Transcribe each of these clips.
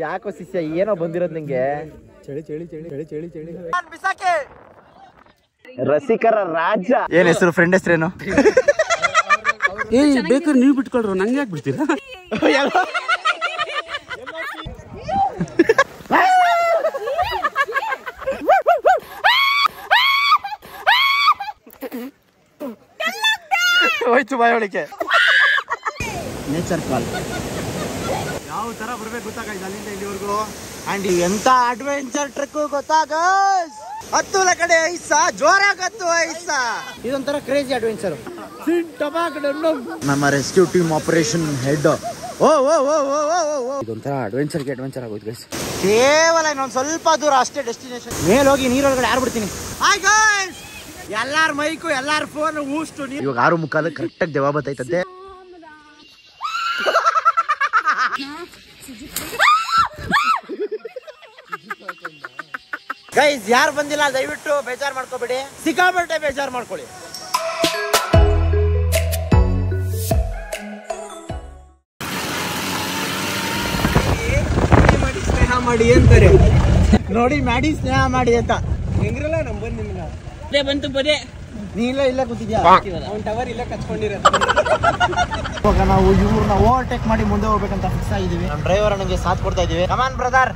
ಯಾಕೋ ಶಿಷ್ಯ ಏನೋ ಬಂದಿರೋದು ನಿಂಗೆ? ಚಳಿ ಚಳಿ ಚಳಿ ಚಳಿ ಚಳಿ ಚಳಿ ರಸಿಕರ ರಾಜ. ಏನ್ ಹೆಸರು? ಫ್ರೆಂಡ್ ಹೆಸರೇನು? ಬೇಕಾದ್ರೆ ನೀವು ಬಿಟ್ಕೊಳ್ರು, ನಂಗೆ ಯಾಕೆ ಬಿಡ್ತೀರಾ? ಹೋಯ್ತು ಬಾಯೋಳಿಕೆ. ನೇಚರ್ ಕಾಲ್ ಯಾವ ತರ ಬರ್ಬೇಕು ಗೊತ್ತಾಗೈತೆ ಅಲ್ಲಿಂದ ಇಲ್ಲಿವರೆಗೂ. ಅಂಡ್ ಎಂತ ಅಡ್ವೆಂಚರ್ ಟ್ರೆಕ್ ಗೊತ್ತಾಗ. ಹತ್ತುಲ ಕಡೆ ಐಸಾ ಜೋರಾಗ ಹತ್ತು ಐಸಾ. ಇದೊಂಥರ ಕ್ರೇಜಿ ಅಡ್ವೆಂಚರ್. ನಮ್ಮ ರೆಸ್ಕ್ಯೂ ಟೀಮ್ ಆಪರೇಷನ್ ಹೆಡ್. ಓ ಓ ಓ ಓ ಓ ಇದೊಂಥರ ಅಡ್ವೆಂಚರ್ ಆಗೋಯ್ತು ಗೈಸ್. ಕೇವಲ ಇನ್ನೊಂದು ಸ್ವಲ್ಪ ದೂರ ಅಷ್ಟೇ ಡೆಸ್ಟಿನೇಷನ್. ಮೇಲೆ ಹೋಗಿ ನೀರೊಳಗಡೆ ಆರ್ಬಿಡ್ತೀನಿ. ಹಾಯ್ ಗೈಸ್, ಎಲ್ಲಾರ ಮೈಕು ಎಲ್ಲಾರ ಫೋನ್ ಊಷ್ಟು. ಇವಾಗ 6:45 ಕರೆಕ್ಟಾಗಿ ದೆವ್ವ ಬತ್ತೈತಂತೆ. ಗೈಸ್ ಯಾರು ಬಂದಿಲ್ಲ ದಯವಿಟ್ಟು ಬೇಜಾರು ಮಾಡ್ಕೋಬೇಡಿ, ಸಿಕ್ಕಾಪಟ್ಟೆ ಬೇಜಾರು ಮಾಡ್ಕೊಳ್ಳಿ. ಸ್ನೇಹ ಮಾಡಿ ಅಂತಾರೆ ನೋಡಿ, ಮಾಡಿ ಸ್ನೇಹ ಮಾಡಿ ಅಂತ ಹೆಂಗಿರಲ್ಲ. ನಮ್ ಬಂದ್ ನಿಮ್ನ ಬಂತು ಪದೇ ನೀ ಇಲ್ಲ ಕೂತಿದ್ಯಾ? ಅವ್ನ ಟವರ್ ಇಲ್ಲ ಕಚ್ಕೊಂಡಿರೋದು. ಇವಾಗ ನಾವು ಇವ್ರನ್ನ ಓವರ್ಟೇಕ್ ಮಾಡಿ ಮುಂದೆ ಹೋಗ್ಬೇಕಂತ ಫಿಕ್ಸ್ ಆಗಿದೀವಿ. ನಮ್ಮ ಡ್ರೈವರ್ ನಂಗೆ ಸಾಥ್ ಕೊಡ್ತಾ ಇದೀವಿ. ಕಮಾನ್ ಬ್ರದರ್,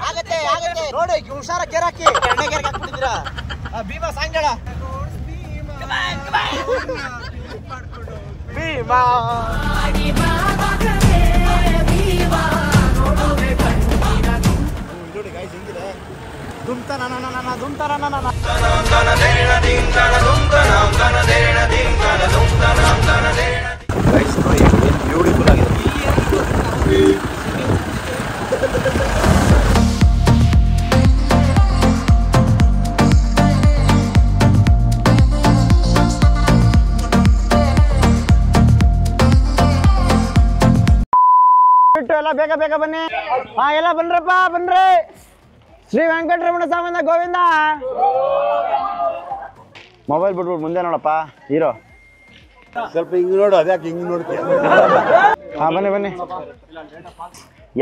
ಆಗತ್ತೆ ನೋಡಿ. ಹುಷಾರ ಕೇರಾಕಿ ಎಣ್ಣೆ ಕೇರ್ಗೆ ಹಾಕ್ಬಿಟ್ಟಿದ್ದೀರಾ. ಭೀಮಾ ಸಾಂಗಡ ಭೀಮಾ ನೋಡಿ ಗೈಸ್ ಹೆಂಗಿದೆ. ಬ್ಯೂಟಿಫುಲ್ ಆಗಿದೆ. ಎಲ್ಲ ಬೇಗ ಬನ್ನಿ. ಹಾ ಎಲ್ಲ ಬನ್ರಪ್ಪ ಬನ್ರಿ. ಶ್ರೀ ವೆಂಕಟರಮಣ ಸಾಮಂತ ಗೋವಿಂದ. ಮೊಬೈಲ್ ಬಿಟ್ಬಿಟ್ಟು ಮುಂದೆ ನೋಡಪ್ಪ ಹೀರೋ. ಸ್ವಲ್ಪ ಹಿಂಗ್ ನೋಡು, ಅದ್ಯಾಕೆ ಹಿಂಗ್ ನೋಡ್ತೀಯ? ಹಾ ಬನ್ನಿ.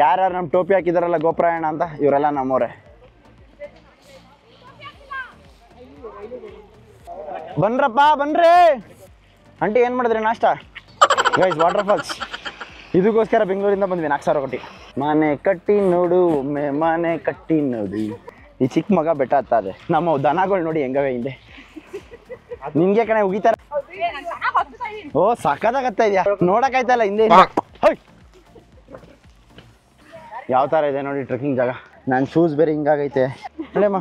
ಯಾರ್ಯಾರು ನಮ್ಮ ಟೋಪಿ ಹಾಕಿದಾರಲ್ಲ ಗೋಪ್ರಾಯಣ ಅಂತ, ಇವರೆಲ್ಲ ನಮ್ಮವ್ರೆ. ಬನ್ರಪ್ಪ ಬನ್ರಿ. ಆಂಟಿ ಏನ್ ಮಾಡಿದ್ರಿ ನಾಷ್ಟ? Guys waterfalls. ಇದಕ್ಕೋಸ್ಕರ ಬೆಂಗಳೂರಿಂದ ಬಂದ್ವಿ 4,000 ಕೊಟ್ಟು. ಮನೆ ಕಟ್ಟಿ ನೋಡು ಒಮ್ಮೆ, ಮನೆ ಕಟ್ಟಿ ನೋಡು. ಈ ಚಿಕ್ಕ ಮಗ ಬೆಟ್ಟ ಹತ್ತದೆ. ನಮ್ಮ ದನಗಳು ನೋಡಿ ಹೆಂಗವೆ ಹಿಂದೆ. ನಿಂಗೆ ಕಣೆ ಉಗಿತಾರ. ಓ ಸಕ್ಕದಾಗತ್ತಾ ಇದೆಯಾ, ನೋಡಕ್ಕಾಯ್ತಲ್ಲ ಹಿಂದೆ. ಯಾವ ತರ ಇದೆ ನೋಡಿ ಟ್ರೆಕ್ಕಿಂಗ್ ಜಾಗ. ನನ್ನ ಶೂಸ್ ಬೇರೆ ಹಿಂಗಾಗೈತೆ ನೋಡಮ್ಮ.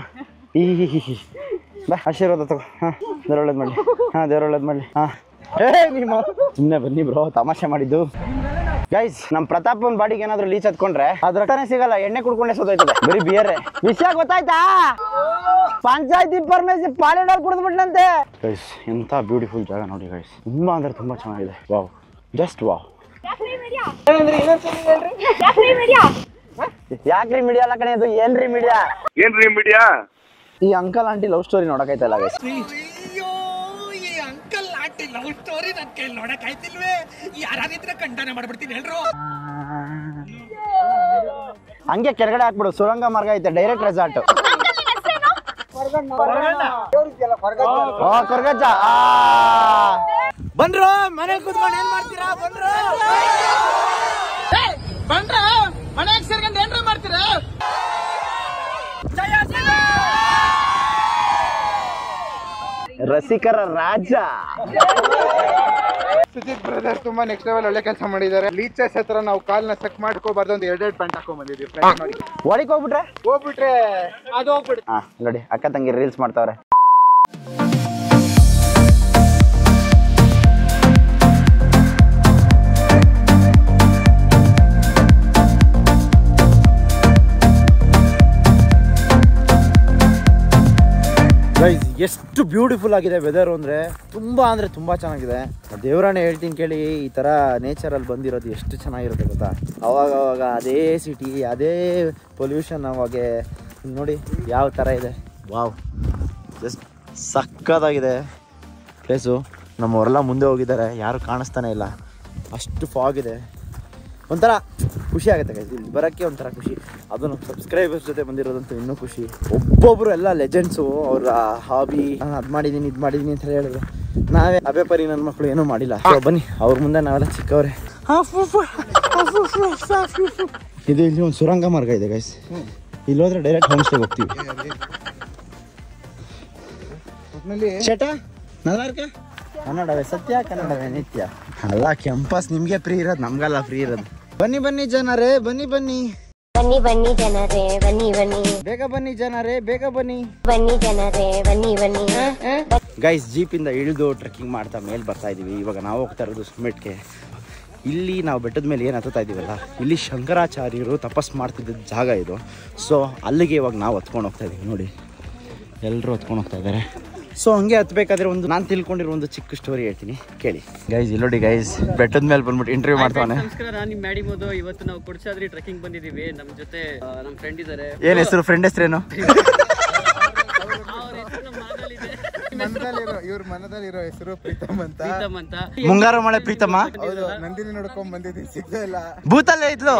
ಬಾ ಆಶೀರ್ವಾದ ತಗೋ. ಹಾಂ ದೇವ್ರ ಒಳ್ಳೇದು ಮಾಡಲಿ. ದೇವ್ರ ಒಳ್ಳೇದು ಮಾಡಲಿ. ನಿಮ್ಮ ಸುಮ್ಮನೆ ಬನ್ನಿ ಬ್ರೋ, ತಮಾಷೆ ಮಾಡಿದ್ದು. ಗೈಸ್ ನಮ್ಮ ಪ್ರತಾಪನ್ ಬಾಡಿಗೆ ಏನಾದ್ರು ಲೀಚ್ ಹತ್ಕೊಂಡ್ರೆ ಅದ್ರ ರಕ್ತನೇ ಸಿಗಲ್ಲ, ಎಣ್ಣೆ ಕುಡ್ಕೊಂಡೆ ಸೋತೋಯ್ತದೆ. ಬರೀ ಬಿಯರ್ರೆ. ವಿಷಯ ಗೊತ್ತಾಯ್ತಾ? ಪಂಚಾಯತಿ ಪರ್ಮಿಷನ್ ಪಾಲಿನಲ್ಲಿ ಕುಡಿದ್ಬಿಟ್ನಂತೆ. ಗೈಸ್ ಎಂತ ಬ್ಯೂಟಿಫುಲ್ ಜಾಗ ನೋಡಿ ಗೈಸ್. ತುಂಬಾ ಅಂದ್ರೆ ತುಂಬಾ ಚೆನ್ನಾಗಿದೆ. Wow, just wow. ಯಾಕ್ರಿ ಮೀಡಿಯಾ ಅಲ್ಲ ಕಣೆ, ಅದು ಏನ್ರಿ ಮೀಡಿಯಾ? ಈ ಅಂಕಲ್ ಆಂಟಿ ಲವ್ ಸ್ಟೋರಿ ನೋಡಕೈತಲ್ಲ ಗೈಸ್. ಲವ್ ಸ್ಟೋರಿ ನನ್ನ ಕೈಲಿ ನೋಡಕ್ ಆಯ್ತಿಲ್ವೇ? ಯಾರಾದಿದ್ರೆ ಖಂಡನೆ ಮಾಡ್ಬಿಡ್ತೀನಿ ಹೇಳ್ರು. ಹಂಗೆ ಕೆಳಗಡೆ ಹಾಕ್ಬಿಡು, ಸುರಂಗ ಮಾರ್ಗ ಐತೆ, ಡೈರೆಕ್ಟ್ ರೆಸಾರ್ಟ್. ಕೊರ್ಗಜ್ಜ ಬನ್ರು, ಮನೆ ಕೂತ್ಕೊಂಡು ಏನ್ ಮಾಡ್ತೀರಾ? ಬಂದ್ರ ಮನೆಗೆ ಸೇರ್ಕೊಂಡು ಏನ್ರ ಮಾಡ್ತೀರಾ? ರಸಿಕರ ರಾಜ ಸುಜಿತ್ ಬ್ರದರ್ ತುಂಬಾ ನೆಕ್ಸ್ಟ್ ಲೆವೆಲ್ ಒಳ್ಳೆ ಕೆಲಸ ಮಾಡಿದ್ದಾರೆ. ಲೀಚಸ್ ಹತ್ರ ನಾವು ಕಾಲ್ನ ಸಕ್ ಮಾಡ್ಕೋಬಾರ್ದು ಅಂತ 2 ಪ್ಯಾಂಟ್ ಹಾಕೊಂಡ್ ಬಂದಿದ್ದೀವಿ. ಒಳಗೆ ಹೋಗ್ಬಿಟ್ರೆ ಅದು ಹೋಗ್ಬಿಡುತ್ತೆ. ಹಾ ನೋಡಿ ಅಕ್ಕ ತಂಗಿ ರೀಲ್ಸ್ ಮಾಡ್ತಾವ್ರೆ. ಗೈಸ್ ಎಷ್ಟು ಬ್ಯೂಟಿಫುಲ್ ಆಗಿದೆ ವೆದರ್ ಅಂದರೆ ತುಂಬ ಚೆನ್ನಾಗಿದೆ. ದೇವರಾಣೆ ಹೇಳ್ತೀನಿ ಕೇಳಿ, ಈ ಥರ ನೇಚರಲ್ಲಿ ಬಂದಿರೋದು ಎಷ್ಟು ಚೆನ್ನಾಗಿರುತ್ತೆ ಗೊತ್ತಾ. ಅವಾಗ ಅದೇ ಸಿಟಿ, ಅದೇ ಪೊಲ್ಯೂಷನ್, ಅವಾಗೆ ನೋಡಿ ಯಾವ ಥರ ಇದೆ. ವಾವ್, ಜಸ್ಟ್ ಸಕ್ಕತ್ತಾಗಿದೆ ಪ್ಲೇಸು. ನಮ್ಮವರೆಲ್ಲ ಮುಂದೆ ಹೋಗಿದ್ದಾರೆ, ಯಾರು ಕಾಣಿಸ್ತಾನೆ ಇಲ್ಲ, ಅಷ್ಟು ಫಾಗ್ ಇದೆ. ಒಂಥರ ಖುಷಿ ಆಗುತ್ತೆ ಗೈಸ್, ಇಲ್ಲಿ ಬರೋಕ್ಕೆ ಒಂಥರ ಖುಷಿ. ಅದು ನಮ್ಮ ಸಬ್ಸ್ಕ್ರೈಬರ್ಸ್ ಜೊತೆ ಬಂದಿರೋದಂತೂ ಇನ್ನೂ ಖುಷಿ. ಒಬ್ಬೊಬ್ಬರು ಎಲ್ಲ ಲೆಜೆಂಡ್ಸು, ಅವ್ರ ಹಾಬಿ ನಾನು ಅದು ಮಾಡಿದ್ದೀನಿ ಇದು ಮಾಡಿದ್ದೀನಿ ಅಂತ ಹೇಳಿದ್ರು. ನಾವೇ ಅಬೆ ಪರಿ ನನ್ನ ಮಕ್ಕಳು ಏನೂ ಮಾಡಿಲ್ಲ. ಸೊ ಬನ್ನಿ, ಅವ್ರ ಮುಂದೆ ನಾವೆಲ್ಲ ಚಿಕ್ಕವ್ರೆ. ಇದು ಇಲ್ಲಿ ಒಂದು ಸುರಂಗ ಮಾರ್ಗ ಇದೆ ಗೈಸ್, ಇಲ್ಲಿ ಹೋದ್ರೆ ಡೈರೆಕ್ಟ್ ಹೋಮ್ ಸ್ಟೇಗೆ ಹೋಗ್ತೀವಿ. ಚಟ ಕನ್ನಡವೇ ಸತ್ಯ, ಕನ್ನಡವೇ ನಿತ್ಯ. ಅಲ್ಲ ಕ್ಯಾಂಪಸ್ ನಿಮ್ಗೆ ಫ್ರೀ ಇರೋದು, ನಮ್ಗಲ್ಲ ಫ್ರೀ ಇರೋದು. ಬನ್ನಿ ಬನ್ನಿ ಜನರೇ, ಬನ್ನಿ ಬನ್ನಿ ಬನ್ನಿ ಬನ್ನಿ ಜನರೇ, ಬನ್ನಿ ಬನ್ನಿ ಬೇಗ ಬನ್ನಿ ಜನರೇ, ಬೇಗ ಬನ್ನಿ ಬನ್ನಿ ಜನರೇ, ಬನ್ನಿ ಬನ್ನಿ. ಗೈಸ್ ಜೀಪಿಂದ ಇಳಿದು ಟ್ರೆಕ್ಕಿಂಗ್ ಮಾಡ್ತಾ ಮೇಲೆ ಬರ್ತಾ ಇದೀವಿ. ಇವಾಗ ನಾವು ಹೋಗ್ತಾ ಇರೋದು ಸುಮ್ಮೆಟ್ಗೆ. ಇಲ್ಲಿ ನಾವು ಬೆಟ್ಟದ ಮೇಲೆ ಏನು ಹತ್ತುತ್ತಾ ಇದೀವಲ್ಲ, ಇಲ್ಲಿ ಶಂಕರಾಚಾರ್ಯರು ತಪಸ್ ಮಾಡ್ತಿದ್ದ ಜಾಗ ಇದು. ಸೊ ಅಲ್ಲಿಗೆ ಇವಾಗ ನಾವು ಹತ್ಕೊಂಡು ಹೋಗ್ತಾ ಇದೀವಿ. ನೋಡಿ ಎಲ್ಲರೂ ಹತ್ಕೊಂಡು ಹೋಗ್ತಾ ಇದ್ದಾರೆ. ಸೊ ಹಂಗೆ ಹತ್ಬೇಕಾದ್ರೆ ಒಂದು ನಾನು ತಿಳ್ಕೊಂಡಿರೋ ಒಂದು ಚಿಕ್ಕ ಸ್ಟೋರಿ ಹೇಳ್ತೀನಿ ಕೇಳಿ ಗೈಸ್. ಇಲ್ಲಿ ನೋಡಿ ಗೈಸ್, ಬೆಟ್ಟದ ಮೇಲೆ ಬಂದ್ಬಿಟ್ಟು ಇಂಟರ್ವ್ಯೂ ಮಾಡ್ತಾನೆ. ನಮಸ್ಕಾರ, ನಾನು ನಿಮ್ಮ ಮ್ಯಾಡಿ ಮೋದು. ಇವತ್ತು ನಾವು ಕೊಡಚಾದ್ರಿ ಟ್ರೆಕ್ಕಿಂಗ್ ಬಂದಿದ್ದೀವಿ. ನಮ್ಮ ಜೊತೆ ನಮ್ಮ ಫ್ರೆಂಡ್ ಇದ್ದಾರೆ. ಏನ್ ಹೆಸರು? ಫ್ರೆಂಡ್ ಹೆಸರೇನು? ಇವ್ರ ಮನದಲ್ಲಿರೋ ಹೆಸರು ಪ್ರೀತಮ್ ಅಂತ. ಮುಂಗಾರು ಮಳೆ ಪ್ರೀತಮ್ಮ. ಹೌದು, ನಂದಿನಿ ನೋಡ್ಕೊಂಡ್ ಬಂದಿದ್ದೀನಿ, ಸಿಗ್ತಾ ಇಲ್ಲ. ಭೂತಲ್ಲೇ ಇದ್ಲು.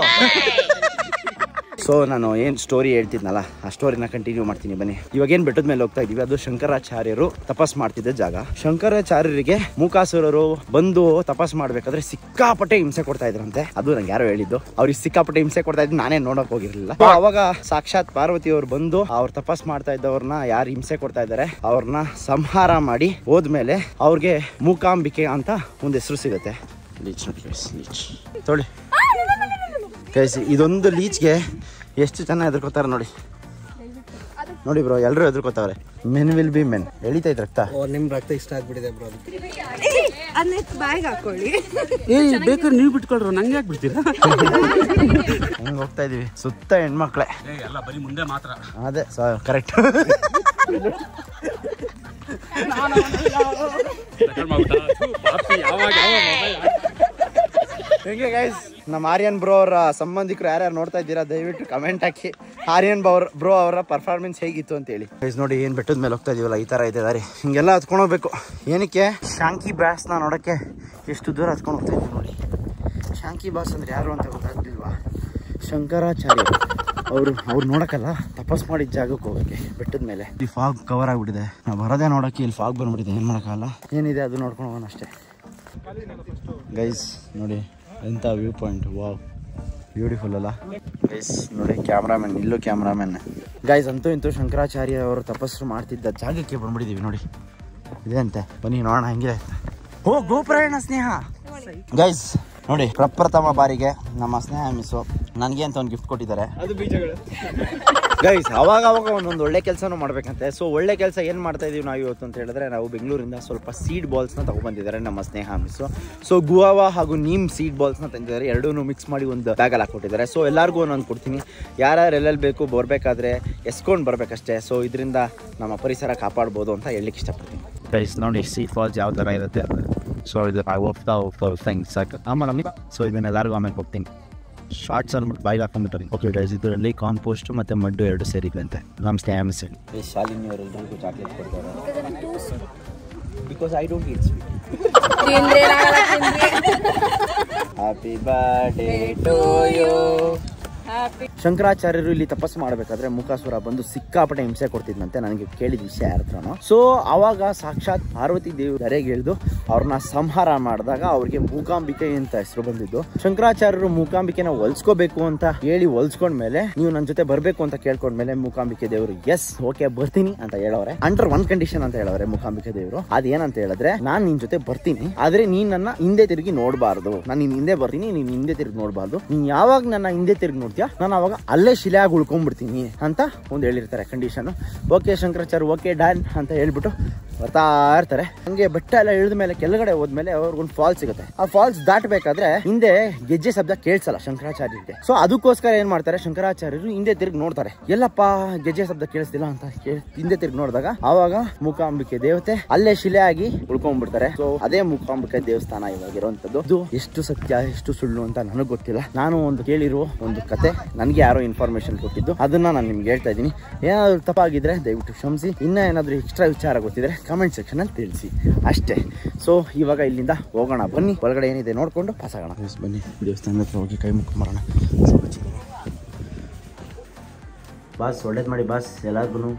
ಸೊ ನಾನು ಏನು ಸ್ಟೋರಿ ಹೇಳ್ತಿದ್ನಲ್ಲ, ಆ ಸ್ಟೋರಿನ ಕಂಟಿನ್ಯೂ ಮಾಡ್ತೀನಿ ಬನ್ನಿ. ಇವಾಗ ಏನು ಬೆಟ್ಟದ ಮೇಲೆ ಹೋಗ್ತಾ ಇದೀವಿ, ಅದು ಶಂಕರಾಚಾರ್ಯರು ತಪಸ್ ಮಾಡ್ತಿದ್ದ ಜಾಗ. ಶಂಕರಾಚಾರ್ಯರಿಗೆ ಮೂಕಾಸುರರು ಬಂದು ತಪಸ್ ಮಾಡ್ಬೇಕಾದ್ರೆ ಸಿಕ್ಕಾಪಟ್ಟೆ ಹಿಂಸೆ ಕೊಡ್ತಾ ಇದ್ರಂತೆ. ಅದು ನಂಗೆ ಯಾರೋ ಹೇಳಿದ್ದು. ಅವ್ರಿಗೆ ಸಿಕ್ಕಾಪಟ್ಟೆ ಹಿಂಸೆ ಕೊಡ್ತಾ ಇದ್ರು, ನಾನೇ ನೋಡಕ್ ಹೋಗಿರ್ಲಿಲ್ಲ. ಅವಾಗ ಸಾಕ್ಷಾತ್ ಪಾರ್ವತಿ ಅವ್ರು ಬಂದು ಅವ್ರ ತಪಸ್ ಮಾಡ್ತಾ ಇದ್ದವ್ರನ್ನ, ಯಾರು ಹಿಂಸೆ ಕೊಡ್ತಾ ಇದ್ದಾರೆ ಅವ್ರನ್ನ ಸಂಹಾರ ಮಾಡಿ ಹೋದ್ಮೇಲೆ ಅವ್ರಿಗೆ ಮೂಕಾಂಬಿಕೆ ಅಂತ ಒಂದು ಹೆಸರು ಸಿಗುತ್ತೆ. ಲೀಚ್ ನೋಡಿ ಗೈಸ್, ಲೀಚ್ ತೊಳಿ ಗೈಸ್. ಇದೊಂದು ಲೀಚ್ಗೆ ಎಷ್ಟು ಜನ ಎದುರ್ಕೋತಾರೆ ನೋಡಿ. ನೋಡಿ ಬ್ರೋ, ಎಲ್ಲರೂ ಎದುರ್ಕೋತಾವ್ರೆ. Men will be men. ಎಳಿತೈತೆ ರಕ್ತ. ನಿಮ್ ರಕ್ತ ಇಷ್ಟ ಆಗ್ಬಿಟ್ಟಿದೆ ಬ್ರೋ. ಬ್ಯಾಗ್ ಹಾಕೊಳ್ಳಿ. ಬೇಕಾದ್ರೆ ನೀವು ಬಿಟ್ಕೊಳ್ರು, ನಂಗೆ ಯಾಕೆ ಬಿಡ್ತೀರಾ? ಹಂಗೆ ಹೋಗ್ತಾ ಇದೀವಿ, ಸುತ್ತ ಹೆಣ್ಮಕ್ಳೆ ಎಲ್ಲ ಬರೀ ಮುಂದೆ ಮಾತ್ರ. ಅದೇ ಕರೆಕ್ಟ್. ಹೆಂಗೆ ಗೈಸ್, ನಮ್ಮ ಆರ್ಯನ್ ಬ್ರೋ ಅವರ ಸಂಬಂಧಿಕರು ಯಾರ್ಯಾರು ನೋಡ್ತಾ ಇದ್ದೀರಾ ದಯವಿಟ್ಟು ಕಮೆಂಟ್ ಹಾಕಿ ಆರ್ಯನ್ ಬ್ರೋ ಅವರ ಪರ್ಫಾರ್ಮೆನ್ಸ್ ಹೇಗಿತ್ತು ಅಂತ ಹೇಳಿ. ಗೈಸ್ ನೋಡಿ, ಏನು ಬೆಟ್ಟದ ಮೇಲೆ ಹೋಗ್ತಾ ಇದೀವಲ್ಲ, ಈ ಥರ ಇದೆ ದಾರಿ. ಹಿಂಗೆಲ್ಲ ಹತ್ಕೊಂಡು ಹೋಗ್ಬೇಕು. ಏನಕ್ಕೆ? ಶಾಂಕಿ ಬಾಸ್ನ ನೋಡೋಕ್ಕೆ ಎಷ್ಟು ದೂರ ಹತ್ಕೊಂಡು ಹೋಗ್ತಾ ಇದ್ದೀವಿ ನೋಡಿ. ಶಾಂಕಿ ಬಾಸ್ ಅಂದ್ರೆ ಯಾರು ಅಂತ ಗೊತ್ತಾಗ್ಲಿಲ್ವಾ? ಶಂಕರಾಚಾರ್ಯ ಅವ್ರು ನೋಡಕ್ಕಲ್ಲ, ತಪಸ್ ಮಾಡಿದ ಜಾಗಕ್ಕೆ ಹೋಗೋಕ್ಕೆ ಬೆಟ್ಟದ ಮೇಲೆ. ಈ ಫಾಗ್ ಕವರ್ ಆಗಿಬಿಟ್ಟಿದೆ, ನಾವು ಬರೋದೇ ನೋಡೋಕ್ಕೆ. ಇಲ್ಲಿ ಫಾಗ್ ಬಂದ್ಬಿಟ್ಟಿದೆ, ಏನು ಮಾಡೋಕ್ಕಲ್ಲ. ಏನಿದೆ ಅದು ನೋಡ್ಕೊಂಡು ಹೋಗೋಣ ಅಷ್ಟೇ. ಗೈಸ್ ನೋಡಿ ಎಂಥ ವ್ಯೂ ಪಾಯಿಂಟ್, ವಾವ್ ಬ್ಯೂಟಿಫುಲ್ ಅಲ್ಲ ಗೈಸ್. ನೋಡಿ ಕ್ಯಾಮ್ರಾಮನ್, ಇಲ್ಲೂ ಕ್ಯಾಮ್ರಾಮನ್. ಗೈಸ್ ಅಂತೂ ಇಂತೂ ಶಂಕರಾಚಾರ್ಯ ಅವರು ತಪಸ್ಸು ಮಾಡ್ತಿದ್ದ ಜಾಗಕ್ಕೆ ಬಂದ್ಬಿಟ್ಟಿದ್ದೀವಿ ನೋಡಿ. ಇದೆ ಅಂತೆ, ಬನ್ನಿ ನೋಡೋಣ ಹೆಂಗಿದೆ. ಓ ಗೋಪ್ರಯಾಣ ಸ್ನೇಹ. ಗೈಸ್ ನೋಡಿ, ಪ್ರಪ್ರಥಮ ಬಾರಿಗೆ ನಮ್ಮ ಸ್ನೇಹ ಮಿಸ್ಸು ನನಗೆ ಅಂತ ಒಂದು ಗಿಫ್ಟ್ ಕೊಟ್ಟಿದ್ದಾರೆ. ಅದು ಬೀಜಗಳು ಗೈಸ್. ಅವಾಗ ಒಂದೊಂದು ಒಳ್ಳೆ ಕೆಲಸನೂ ಮಾಡ್ಬೇಕಂತೆ. ಸೊ ಒಳ್ಳೆ ಕೆಲಸ ಏನು ಮಾಡ್ತಾ ಇದೀವಿ ನಾವು ಇವತ್ತು ಅಂತ ಹೇಳಿದ್ರೆ, ನಾವು ಬೆಂಗಳೂರಿಂದ ಸ್ವಲ್ಪ ಸೀಡ್ ಬಾಲ್ಸ್ನ ತಗೊಬಂದಿದ್ದಾರೆ ನಮ್ಮ ಸ್ನೇಹ ಮಿಸ್ಸು. ಸೊ ಗುವಾವಾ ಹಾಗೂ ನೀಮ್ ಸೀಡ್ ಬಾಲ್ಸ್ನ ತಂದಿದ್ದಾರೆ. ಎರಡೂ ಮಿಕ್ಸ್ ಮಾಡಿ ಒಂದು ಬ್ಯಾಗಲ್ಲಿ ಹಾಕ್ಕೊಟ್ಟಿದ್ದಾರೆ. ಸೊ ಎಲ್ಲರಿಗೂ ಒಂದೊಂದು ಕೊಡ್ತೀನಿ. ಯಾರ್ಯಾರು ಎಲ್ಲೆಲ್ಲಿ ಬೇಕು ಬರಬೇಕಾದ್ರೆ ಎಸ್ಕೊಂಡು ಬರಬೇಕಷ್ಟೇ. ಸೊ ಇದರಿಂದ ನಮ್ಮ ಪರಿಸರ ಕಾಪಾಡ್ಬೋದು ಅಂತ ಹೇಳಲಿಕ್ಕೆ ಇಷ್ಟಪಡ್ತೀನಿ. ಗೈಸ್ ನೋಡಿ, ಸೀಡ್ ಬಾಲ್ಸ್ ಯಾವ ಥರ ಇರುತ್ತೆ. ಸೊ ಇದು ಆಮೇಲೆ ಸೊ ಇದನ್ನ ಎಲ್ಲರಿಗೂ ಆಮೇಲೆ ಹೋಗ್ತೀನಿ. ಶಾರ್ಟ್ಸ್ ಅಂದ್ಬಿಟ್ಟು ಬಾಯಿಗೆ ಹಾಕೊಂಡ್ಬಿಟ್ಟಾರೆ. ಓಕೆ ಗೈಸ್, ಇದರಲ್ಲಿ ಕಾಂಪೋಸ್ಟ್ ಮತ್ತು ಮಡ್ಡು ಎರಡು ಸೇರಿದಂತೆ ನಮ್ಮ ಸ್ಟ್ಯಾಮ್ಸ್ ಹೇಳಿ. ಶಾಲಿನಿ ಅವರೆಲ್ಲರಿಗೂ ಚಾಕ್ಲೇಟ್ ಕೊಡ್ತಾರೆ. Because I don't eat sweet. Happy birthday to you. ಶಂಕರಾಚಾರ್ಯರು ಇಲ್ಲಿ ತಪಸ್ಸು ಮಾಡಬೇಕಾದ್ರೆ ಮೂಕಾಸುರ ಬಂದು ಸಿಕ್ಕಾಪಟ್ಟೆ ಹಿಂಸೆ ಕೊಡ್ತಿದ್ದಂತೆ. ನನಗೆ ಕೇಳಿದ ವಿಷಯ ಯಾರ ಹತ್ರನೋ. ಸೊ ಅವಾಗ ಸಾಕ್ಷಾತ್ ಪಾರ್ವತಿ ದೇವಿ ಧರೆಗೆ ಇಳಿದು ಅವ್ರನ್ನ ಸಂಹಾರ ಮಾಡಿದಾಗ ಅವ್ರಿಗೆ ಮೂಕಾಂಬಿಕೆ ಅಂತ ಹೆಸರು ಬಂದಿದ್ದು. ಶಂಕರಾಚಾರ್ಯರು ಮೂಕಾಂಬಿಕೆನ ಹೊಲ್ಸ್ಕೋಬೇಕು ಅಂತ ಹೇಳಿ ಹೊಲ್ಸ್ಕೊಂಡ್ಮೇಲೆ, ನೀವು ನನ್ನ ಜೊತೆ ಬರಬೇಕು ಅಂತ ಕೇಳ್ಕೊಂಡ್ಮೇಲೆ ಮೂಕಾಂಬಿಕೆ ದೇವರು ಎಸ್ ಓಕೆ ಬರ್ತೀನಿ ಅಂತ ಹೇಳವ್ರೆ. ಅಂಡರ್ ಒನ್ ಕಂಡೀಷನ್ ಅಂತ ಹೇಳವ್ರೆ ಮೂಕಾಂಬಿಕೆ ದೇವರು. ಅದೇನಂತ ಹೇಳಿದ್ರೆ, ನಾನ್ ನಿನ್ ಜೊತೆ ಬರ್ತೀನಿ, ಆದ್ರೆ ನೀನ್ ನನ್ನ ಹಿಂದೆ ತಿರುಗಿ ನೋಡಬಾರ್ದು. ನಾನು ನಿನ್ ಹಿಂದೆ ಬರ್ತೀನಿ, ನೀನ್ ಹಿಂದೆ ತಿರುಗಿ ನೋಡಬಾರ್ದು. ನೀನ್ ಯಾವಾಗ ನನ್ನ ಹಿಂದೆ ತಿರುಗಿ ನೋಡ್ತೀಯ, ನಾನು ಅವಾಗ ಅಲ್ಲೇ ಶಿಲೆಯಾಗಿ ಉಳ್ಕೊಂಡ್ಬಿಡ್ತೀನಿ ಅಂತ ಒಂದು ಹೇಳಿರ್ತಾರೆ condition. Okay Shankaracharya okay done ಅಂತ ಹೇಳ್ಬಿಟ್ಟು ಬರ್ತಾ ಇರ್ತಾರೆ. ಹಂಗೆ ಬೆಟ್ಟ ಎಲ್ಲ ಇಳಿದ ಮೇಲೆ ಕೆಳಗಡೆ ಹೋದ್ಮೇಲೆ ಅವ್ರಿಗೊಂದು ಫಾಲ್ಸ್ ಸಿಗುತ್ತೆ. ಆ ಫಾಲ್ಸ್ ದಾಟಬೇಕಾದ್ರೆ ಹಿಂದೆ ಗೆಜ್ಜೆ ಶಬ್ದ ಕೇಳಿಸಲ್ಲ ಶಂಕರಾಚಾರ್ಯರಿಗೆ. ಸೊ ಅದಕ್ಕೋಸ್ಕರ ಏನ್ ಮಾಡ್ತಾರೆ, ಶಂಕರಾಚಾರ್ಯರು ಹಿಂದೆ ತಿರುಗಿ ನೋಡ್ತಾರೆ. ಎಲ್ಲಪ್ಪ ಗೆಜ್ಜೆ ಶಬ್ದ ಕೇಳಿಸ್ತಿಲ್ಲ ಅಂತ ಹಿಂದೆ ತಿರುಗಿ ನೋಡಿದಾಗ ಆವಾಗ ಮೂಕಾಂಬಿಕೆ ದೇವತೆ ಅಲ್ಲೇ ಶಿಲೆಯಾಗಿ ಉಳ್ಕೊಂಡ್ಬಿಡ್ತಾರೆ. ಸೊ ಅದೇ ಮೂಕಾಂಬಿಕೆ ದೇವಸ್ಥಾನ ಇವಾಗಿರುವಂತದ್ದು. ಇದು ಎಷ್ಟು ಸತ್ಯ ಎಷ್ಟು ಸುಳ್ಳು ಅಂತ ನನಗೆ ಗೊತ್ತಿಲ್ಲ. ನಾನು ಒಂದು ಕೇಳಿರುವ ಒಂದು ಕತೆ, ನನಗೆ ಯಾರೋ ಇನ್ಫಾರ್ಮೇಶನ್ ಕೊಟ್ಟಿದ್ದು, ಅದನ್ನ ನಾನು ನಿಮ್ಗೆ ಹೇಳ್ತಾ ಇದ್ದೀನಿ. ಏನಾದ್ರು ತಪ್ಪಾಗಿದ್ರೆ ದಯವಿಟ್ಟು ಕ್ಷಮಿಸಿ. ಇನ್ನ ಏನಾದ್ರು ಎಕ್ಸ್ಟ್ರಾ ವಿಚಾರ ಗೊತ್ತಿದ್ರೆ ಕಮೆಂಟ್ ಸೆಕ್ಷನಲ್ಲಿ ತಿಳಿಸಿ ಅಷ್ಟೇ. ಸೊ ಇವಾಗ ಇಲ್ಲಿಂದ ಹೋಗೋಣ ಬನ್ನಿ, ಒಳಗಡೆ ಏನಿದೆ ನೋಡಿಕೊಂಡು ಪಾಸ್ ಆಗೋಣ. ಬನ್ನಿ ದೇವಸ್ಥಾನದ ಹತ್ರ ಹೋಗಿ ಕೈ ಮುಕ್ಕೊಂಬರೋಣ. ಬಾಸ್ ಒಳ್ಳೇದು ಮಾಡಿ ಬಾಸ್ ಎಲ್ಲರಿಗೂ.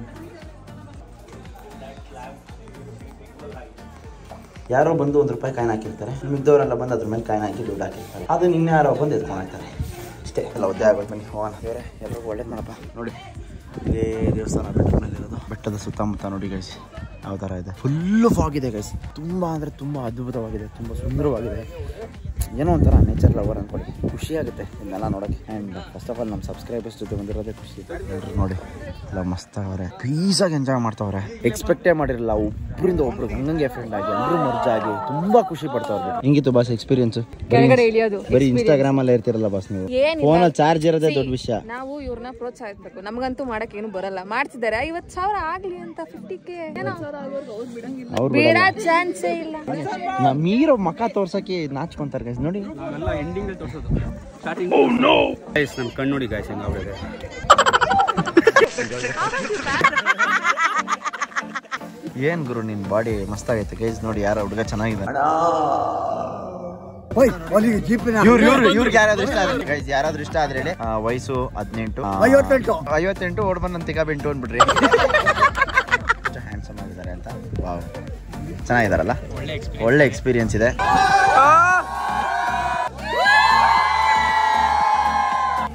ಯಾರೋ ಬಂದು ₹1 ಕಾಯಿನ್ ಹಾಕಿರ್ತಾರೆ, ಮಿದ್ದವರೆಲ್ಲ ಬಂದು ಅದ್ರ ಮೇಲೆ ಕಾಯಿನ್ ಹಾಕಿ ದುಡ್ಡು ಹಾಕಿರ್ತಾರೆ. ಅದು ನಿನ್ನೆ ಯಾರೋ ಬಂದು ಎತ್ಕೊಂಡು ಹೋಗ್ತಾರೆ ಅಷ್ಟೇ. ಎಲ್ಲ ಒದ್ದೆ ಆಗೋದು. ಬನ್ನಿ ಹೋಗೋಣ. ಬೇರೆ ಎಲ್ಲರಿಗೂ ಒಳ್ಳೇದು ಮಾಡಪ್ಪ. ನೋಡಿ ಇದೇ ದೇವಸ್ಥಾನ ಬೆಟ್ಟದ ಮೇಲೆ ಇರೋದು. ಬೆಟ್ಟದ ಸುತ್ತಮುತ್ತ ನೋಡಿ ಗೈಸ್ ಯಾವ ಥರ ಇದೆ. ಫುಲ್ಲು ಫಾಗ್ ಇದೆ ಗೈಸ್. ತುಂಬ ಅಂದರೆ ತುಂಬ ಅದ್ಭುತವಾಗಿದೆ, ತುಂಬ ಸುಂದರವಾಗಿದೆ. ಏನೋ ಒಂಥರ ನೇಚರ್ ಲವರ್ ಅಂದ್ಕೊಳ್ಳಿ, ಖುಷಿ ಆಗುತ್ತೆ ಇದನ್ನೆಲ್ಲ ನೋಡೋಕ್ಕೆ. ಆ್ಯಂಡ್ ಫಸ್ಟ್ ಆಫ್ ಆಲ್ ನಮ್ಮ ಸಬ್ಸ್ಕ್ರೈಬರ್ಸ್ ಜೊತೆ ಬಂದಿರೋದೇ ಖುಷಿ ಇದೆ. ನೋಡಿ ಎಲ್ಲ ಮಸ್ತ್ ಅವರೆ, ಪೀಸಾಗಿ ಎಂಜಾಯ್ ಮಾಡ್ತಾವ್ರೆ. ಎಕ್ಸ್ಪೆಕ್ಟೇ ಮಾಡಿರಲಿಲ್ಲ, ಒಬ್ಬರಿಂದ ಒಬ್ರು ಹಂಗಂಗೆ ಫ್ರೆಂಡ್ ಆಗಿ ಎಲ್ಲರೂ ಮರ್ಜ್ ಆಗಿ ತುಂಬ ಖುಷಿ ಪಡ್ತಾವ್ರೆ. ಹಿಂಗಿತ್ತು ಬಾಸ್ ಎಕ್ಸ್ಪೀರಿಯನ್ಸ್? ಬರೀ ಇನ್ಸ್ಟಾಗ್ರಾಮ್ ಅಲ್ಲೇ ಇರ್ತಿರಲ್ಲ ಬಾಸ್ ನೀವು, ಫೋನಲ್ಲಿ ಚಾರ್ಜ್ ಇರೋದೇ ದೊಡ್ಡ ವಿಷಯ. ನಾವು ಇವ್ರನ್ನ ಪ್ರೋತ್ಸಾಹಿಸಬೇಕು. ನಮಗಂತೂ ಮಾಡಕ್ ಏನು ಬರಲ್ಲ, ಮಾಡ್ತಿದ್ದಾರೆ. 50,000 ಆಗ್ಲಿ ಅಂತ 50K ಬೇಡ, ಚಾನ್ಸೇ ಇಲ್ಲ. ಮೀರೋ ಮಕ ತೋರ್ಸಕ್ಕೆ ನಾಚ್ಕೊಂತಾರೆ ಗೈಸ್. ನೋಡಿ ನಾವೆಲ್ಲ ಎಂಡಿಂಗ್ ತೋರಿಸೋದು, ಸ್ಟಾರ್ಟಿಂಗ್. ಗೈಸ್ ನಮ್ಮ ಕಣ್ಣು ನೋಡಿ ಗೈಸ್ ಹೆಂಗ ಅವಳಿದೆ. ಏನ್ ಗುರು ನಿನ್ ಬಾಡಿ ಮಸ್ತ್ ಆಗೈತೆ ಗೈಸ್. ನೋಡಿ ಯಾರ ಹುಡುಗ ಚೆನ್ನಾಗಿದೆ. ಇವ್ರಿಗೆ ಯಾರಾದ್ರೂ ಇಷ್ಟ ಆದ್ರೆ ಗೈಸ್, ಯಾರಾದ್ರೂ ಇಷ್ಟ ಆದ್ರೆ ಹೇಳಿ. ವಯಸ್ಸು 58 ಓಡ್ ಬಂದ್ ತಿಗ ಬೆಂಟು ಅಂದ್ಬಿಡ್ರಿ. ಹ್ಯಾಂಡ್ಸಮ್ ಆಗಿದ್ದಾರೆ ಅಂತ. ವಾವ್, ಚೆನ್ನಾಗಿದಾರಲ್ಲ, ಒಳ್ಳೆ ಎಕ್ಸ್ಪೀರಿಯನ್ಸ್ ಇದೆ.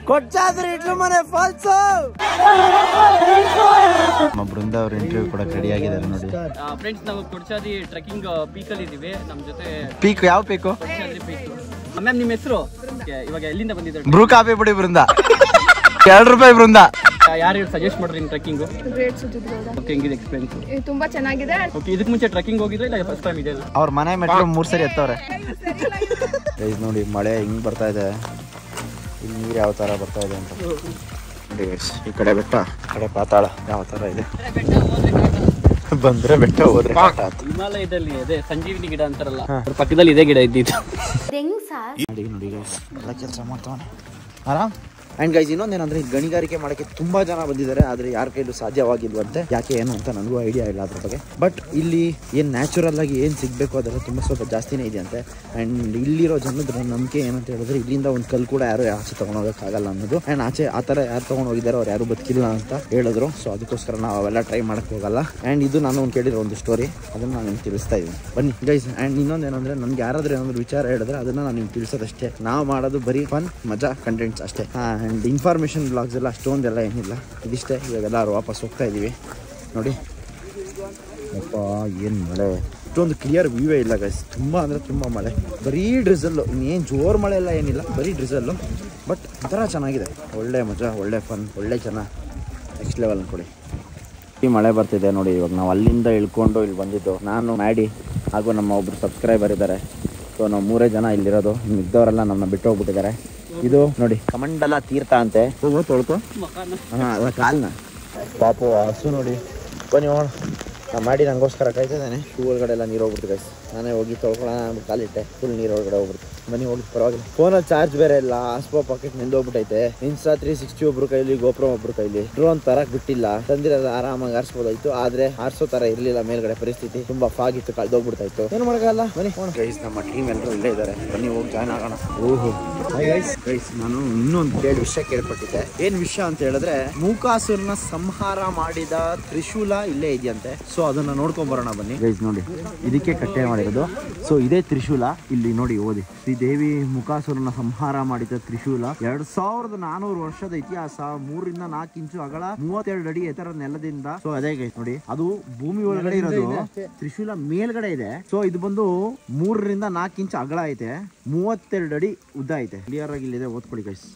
ಕೊಟ್ಟಾದ್ರೆ ಇಟ್ಲು ಮನೆ ಫಾಲ್ಸು. ನಮ್ಮ ಬೃಂದ ಅವ್ರ ಇಂಟರ್ವ್ಯೂ ಕೊಡಕ್ಕೆ ರೆಡಿ ಆಗಿದ್ದಾರೆ ನೋಡಿ. ಫ್ರೆಂಡ್ಸ್ ನಾವು ಕೊಡ್ಚಾದಿ ಟ್ರೆಕ್ಕಿಂಗ್ ಪೀಕಲ್ಲಿ ಇದೀವಿ. ನಮ್ಮ ಜೊತೆ ಪೀಕ್ ಯಾವ ಪೀಕು? ಮ್ಯಾಮ್ ನಿಮ್ಮ ಹೆಸರು? ಇವಾಗ ಎಲ್ಲಿಂದ ಬಂದಿದ್ದಾರೆ? ಬ್ರೂ ಕಾಫಿ ಬಿಡಿ ಬೃಂದ. ₹2 ಬೃಂದ. ಯಾರು ಸಜೆಸ್ಟ್ ಮಾಡ್ರಿ ಟ್ರೆಕ್ಕಿಂಗ್? ಓಕೆ, ಹೆಂಗಿದೆ ಎಕ್ಸ್ಪೀರಿಯನ್ಸ್? ತುಂಬಾ ಚೆನ್ನಾಗಿದೆ. ಓಕೆ, ಇದಕ್ಕೆ ಮುಂಚೆ ಟ್ರೆಕ್ಕಿಂಗ್ ಹೋಗಿದ್ರೆ ಇಲ್ಲ ಫಸ್ಟ್ ಟೈಮ್ ಇದೆ? ಅವ್ರ ಮನೆ ಮೆಟ್ಲು 3 ಸರಿ ಎತ್ತವ್ರೆ. ಗೈಸ್ ನೋಡಿ ಮಳೆ ಹಿಂಗ್ ಬರ್ತಾ ಇದೆ, ಇಲ್ಲಿ ನೀರು ಯಾವ ತರ ಬರ್ತಾ ಇದೆ ಅಂತ ನೋಡಿ ಗೈಸ್. ಈ ಕಡೆ ಬೆಟ್ಟ, ಈ ಕಡೆ ಪಾತಾಳ ಯಾವ ತರ ಇದೆ. ಬಂದ್ರೆ ಬೆಟ್ಟ, ಹೋದ್ರೆ ಹಿಮಾಲಯದಲ್ಲಿ ಇದೆ ಸಂಜೀವಿನಿ ಗಿಡ ಅಂತಾರಲ್ಲ, ಅದ್ರ ಪಕ್ಕದಲ್ಲಿ ಇದೇ ಗಿಡ ಇದ್ದಿತ್ತು. ನೋಡಿ ಗೈಸ್ ಎಲ್ಲ ಕೆಲಸ ಮಾಡ್ತಾವನೆ ಆರಾಮ್. ಆ್ಯಂಡ್ ಗೈಸ್ ಇನ್ನೊಂದೇನಂದ್ರೆ, ಈ ಗಣಿಗಾರಿಕೆ ಮಾಡೋಕ್ಕೆ ತುಂಬ ಜನ ಬಂದಿದ್ದಾರೆ, ಆದರೆ ಯಾರ ಕೈಲೂ ಸಾಧ್ಯವಾಗಿಲ್ವಂತೆ. ಯಾಕೆ ಏನು ಅಂತ ನನಗೂ ಐಡಿಯಾ ಇಲ್ಲ ಅದ್ರ ಬಗ್ಗೆ. ಬಟ್ ಇಲ್ಲಿ ಏನು ನ್ಯಾಚುರಲ್ ಆಗಿ ಏನು ಸಿಗಬೇಕು ಅದೆಲ್ಲ ತುಂಬ ಸ್ವಲ್ಪ ಜಾಸ್ತಿನೇ ಇದೆ ಅಂತೆ. ಆ್ಯಂಡ್ ಇಲ್ಲಿರೋ ಜನದ್ರ ನಂಬಿಕೆ ಏನಂತ ಹೇಳಿದ್ರೆ, ಇಲ್ಲಿಂದ ಒಂದು ಕಲ್ಲು ಕೂಡ ಯಾರು ಆಚೆ ತೊಗೊಂಡೋಗೋಕ್ಕಾಗಲ್ಲ ಅನ್ನೋದು. ಆ್ಯಂಡ್ ಆಚೆ ಆ ಥರ ಯಾರು ತೊಗೊಂಡು ಹೋಗಿದ್ದಾರೆ ಅವ್ರು ಯಾರು ಬದುಕಿಲ್ಲ ಅಂತ ಹೇಳಿದ್ರು. ಸೊ ಅದಕ್ಕೋಸ್ಕರ ನಾವು ಅವೆಲ್ಲ ಟ್ರೈ ಮಾಡೋಕ್ಕೆ ಹೋಗಲ್ಲ. ಆ್ಯಂಡ್ ಇದು ನಾನು ಒಂದು ಕೇಳಿರೋ ಒಂದು ಸ್ಟೋರಿ, ಅದನ್ನು ನಾನು ನಿಮ್ಗೆ ತಿಳಿಸ್ತಾ ಇದ್ದೀನಿ ಬನ್ನಿ ಗೈಸ್. ಆ್ಯಂಡ್ ಇನ್ನೊಂದೇನಂದರೆ, ನಮ್ಗೆ ಯಾರಾದರೂ ಏನಾದರೂ ವಿಚಾರ ಹೇಳಿದ್ರೆ ಅದನ್ನು ನಾನು ನಿಮ್ಗೆ ತಿಳಿಸೋದಷ್ಟೇ. ನಾವು ಮಾಡೋದು ಬರೀ ಫನ್ ಮಜಾ ಕಂಟೆಂಟ್ಸ್ ಅಷ್ಟೇ. ಆ್ಯಂಡ್ ಇನ್ಫಾರ್ಮೇಷನ್ ಬ್ಲಾಗ್ಸ್ ಎಲ್ಲ ಅಷ್ಟೊಂದೆಲ್ಲ ಏನಿಲ್ಲ, ಇದಿಷ್ಟೇ. ಇವಾಗೆಲ್ಲರೂ ವಾಪಸ್ ಹೋಗ್ತಾ ಇದ್ದೀವಿ ನೋಡಿ. ಅಪ್ಪ ಏನು ಮಳೆ, ಇಷ್ಟೊಂದು ಕ್ಲಿಯರ್ ವ್ಯೂವೇ ಇಲ್ಲ ಗೈಸ್. ತುಂಬ ಅಂದರೆ ತುಂಬ ಮಳೆ, ಬರೀ ಡ್ರಿಸಲ್ಲು. ಇನ್ನೇನು ಜೋರು ಮಳೆ ಎಲ್ಲ ಏನಿಲ್ಲ, ಬರೀ ಡ್ರಿಸಲ್ಲು. ಬಟ್ ಒಂಥರ ಚೆನ್ನಾಗಿದೆ, ಒಳ್ಳೆ ಮಜಾ, ಒಳ್ಳೆ ಫನ್, ಒಳ್ಳೆ ಜನ, ನೆಕ್ಸ್ಟ್ ಲೆವೆಲ್ ಅಂದ್ಕೊಳ್ಳಿ. ಈ ಮಳೆ ಬರ್ತಿದೆ ನೋಡಿ. ಇವಾಗ ನಾವು ಅಲ್ಲಿಂದ ಇಳ್ಕೊಂಡು ಇಲ್ಲಿ ಬಂದಿದ್ದು, ನಾನು ಮ್ಯಾಡಿ ಹಾಗೂ ನಮ್ಮ ಒಬ್ಬರು ಸಬ್ಸ್ಕ್ರೈಬರ್ ಇದ್ದಾರೆ. ಸೊ ನಾವು 3 ಜನ ಇಲ್ಲಿರೋದು, ಇದ್ದವರೆಲ್ಲ ನಮ್ಮನ್ನ ಬಿಟ್ಟು ಹೋಗ್ಬಿಟ್ಟಿದ್ದಾರೆ. ಇದು ನೋಡಿ ಕಮಂಡಲ ತೀರ್ಥ ಅಂತೆ. ತೊಳ್ಕೊ ಹಾಂ ಕಾಲ್ನ ಪಾಪು ಹಸು ನೋಡಿ. ಬನ್ನಿ ಹೋಗೋಣ. ನಾನು ಮಾಡಿ ನನಗೋಸ್ಕರ ಕಾಯ್ತಿದ್ದೇನೆ. ಶೂ ಒಳಗಡೆ ಎಲ್ಲ ನೀರು ಹೋಗ್ಬಿಡ್ತು ಗೈಸ್. ನಾನೇ ಹೋಗಿ ತೊಳ್ಕೊಳ್ಳೋಣ ಅಂದ್ಬಿಟ್ಟು ಕಾಲಿಟ್ಟೆ, ಫುಲ್ ನೀರು ಒಳಗಡೆ ಹೋಗ್ಬಿಡ್ತು. ಬನ್ನಿ ಹೋಗಿ ಪರವಾಗಿಲ್ಲ. ಫೋನಲ್ಲಿ ಚಾರ್ಜ್ ಬೇರೆ ಇಲ್ಲ, ಆಸ್ಪೋ ಪಾಕೆಟ್ ನಿಂದೋಗ್ಬಿಟ್ಟೈತೆ. ಇನ್ಸ್ಟಾ 360 ಒಬ್ರು ಕೈಲಿ, ಗೋಪ್ರೋ ಒಬ್ರು ಕೈಲಿ. ಡ್ರೋನ್ ತರಕ್ ಬಿಟ್ಟಿಲ್ಲ, ತಂದಿರೋದು ಆರಾಮಾಗಿ ಆರಿಸ್ಬೋದಾಯ್ತು. ಆದ್ರೆ ಆರಿಸೋ ತರ ಇರ್ಲಿಲ್ಲ, ಮೇಲ್ಗಡೆ ಪರಿಸ್ಥಿತಿ ತುಂಬಾ ಫಾಗ್ ಇತ್ತು, ಕಳ್ದೋಗ್ಬಿಡ್ತಾ ಇತ್ತು. ಏನು ಮಾಡೋಕ್ಕಲ್ಲ. ಬನ್ನಿ ಗೈಸ್, ನಮ್ಮ ಟೀಮ್ ಎಲ್ಲರೂ ಇಲ್ಲೇ ಇದ್ದಾರೆ, ಬನ್ನಿ ಹೋಗಿ ಜಾಯ್ನ್ ಆಗೋಣ. ಓಹೋ ಗೈಸ್, ನಾನು ಇನ್ನೊಂದು ವಿಷಯ ಕೇಳ್ಪಟ್ಟಿದ್ದೆ. ಏನ್ ವಿಷಯ ಅಂತ ಹೇಳಿದ್ರೆ, ಮೂಕಾಸುರನ ಸಂಹಾರ ಮಾಡಿದ ತ್ರಿಶೂಲ ಇಲ್ಲೇ ಇದೆಯಂತೆ. ಸೊ ಅದನ್ನ ನೋಡ್ಕೊಂಡ್ ಬರೋಣ ಬನ್ನಿ ಗೈಸ್. ನೋಡಿ ಇದಕ್ಕೆ ಕಟ್ಟೆ ಮಾಡಿರೋದು. ಸೊ ಇದೇ ತ್ರಿಶೂಲ, ಇಲ್ಲಿ ನೋಡಿ ಓದಿ. ಶ್ರೀದೇವಿ ಮುಕಾಸುರನ ಸಂಹಾರ ಮಾಡಿದ ತ್ರಿಶೂಲ 2400 ವರ್ಷದ ಇತಿಹಾಸ, 3 ರಿಂದ 4 ಇಂಚು ಅಗಲ, 32 ಅಡಿ ಎತ್ತರ ನೆಲದಿಂದ. ಸೊ ಅದೇ ಗೈಸ್ ನೋಡಿ, ಅದು ಭೂಮಿ ಒಳಗಡೆ ಇರೋದು, ತ್ರಿಶೂಲ ಮೇಲ್ಗಡೆ ಇದೆ. ಸೊ ಇದು ಬಂದು 3 ರಿಂದ 4 ಇಂಚು ಅಗಲ ಐತೆ, 32 ಅಡಿ ಉದ್ದ ಐತೆ. ಕ್ಲಿಯರ್ ಆಗಿ ಇಲ್ಲಿದೆ, ಓದ್ಕೊಳ್ಳಿ ಗೈಸ್.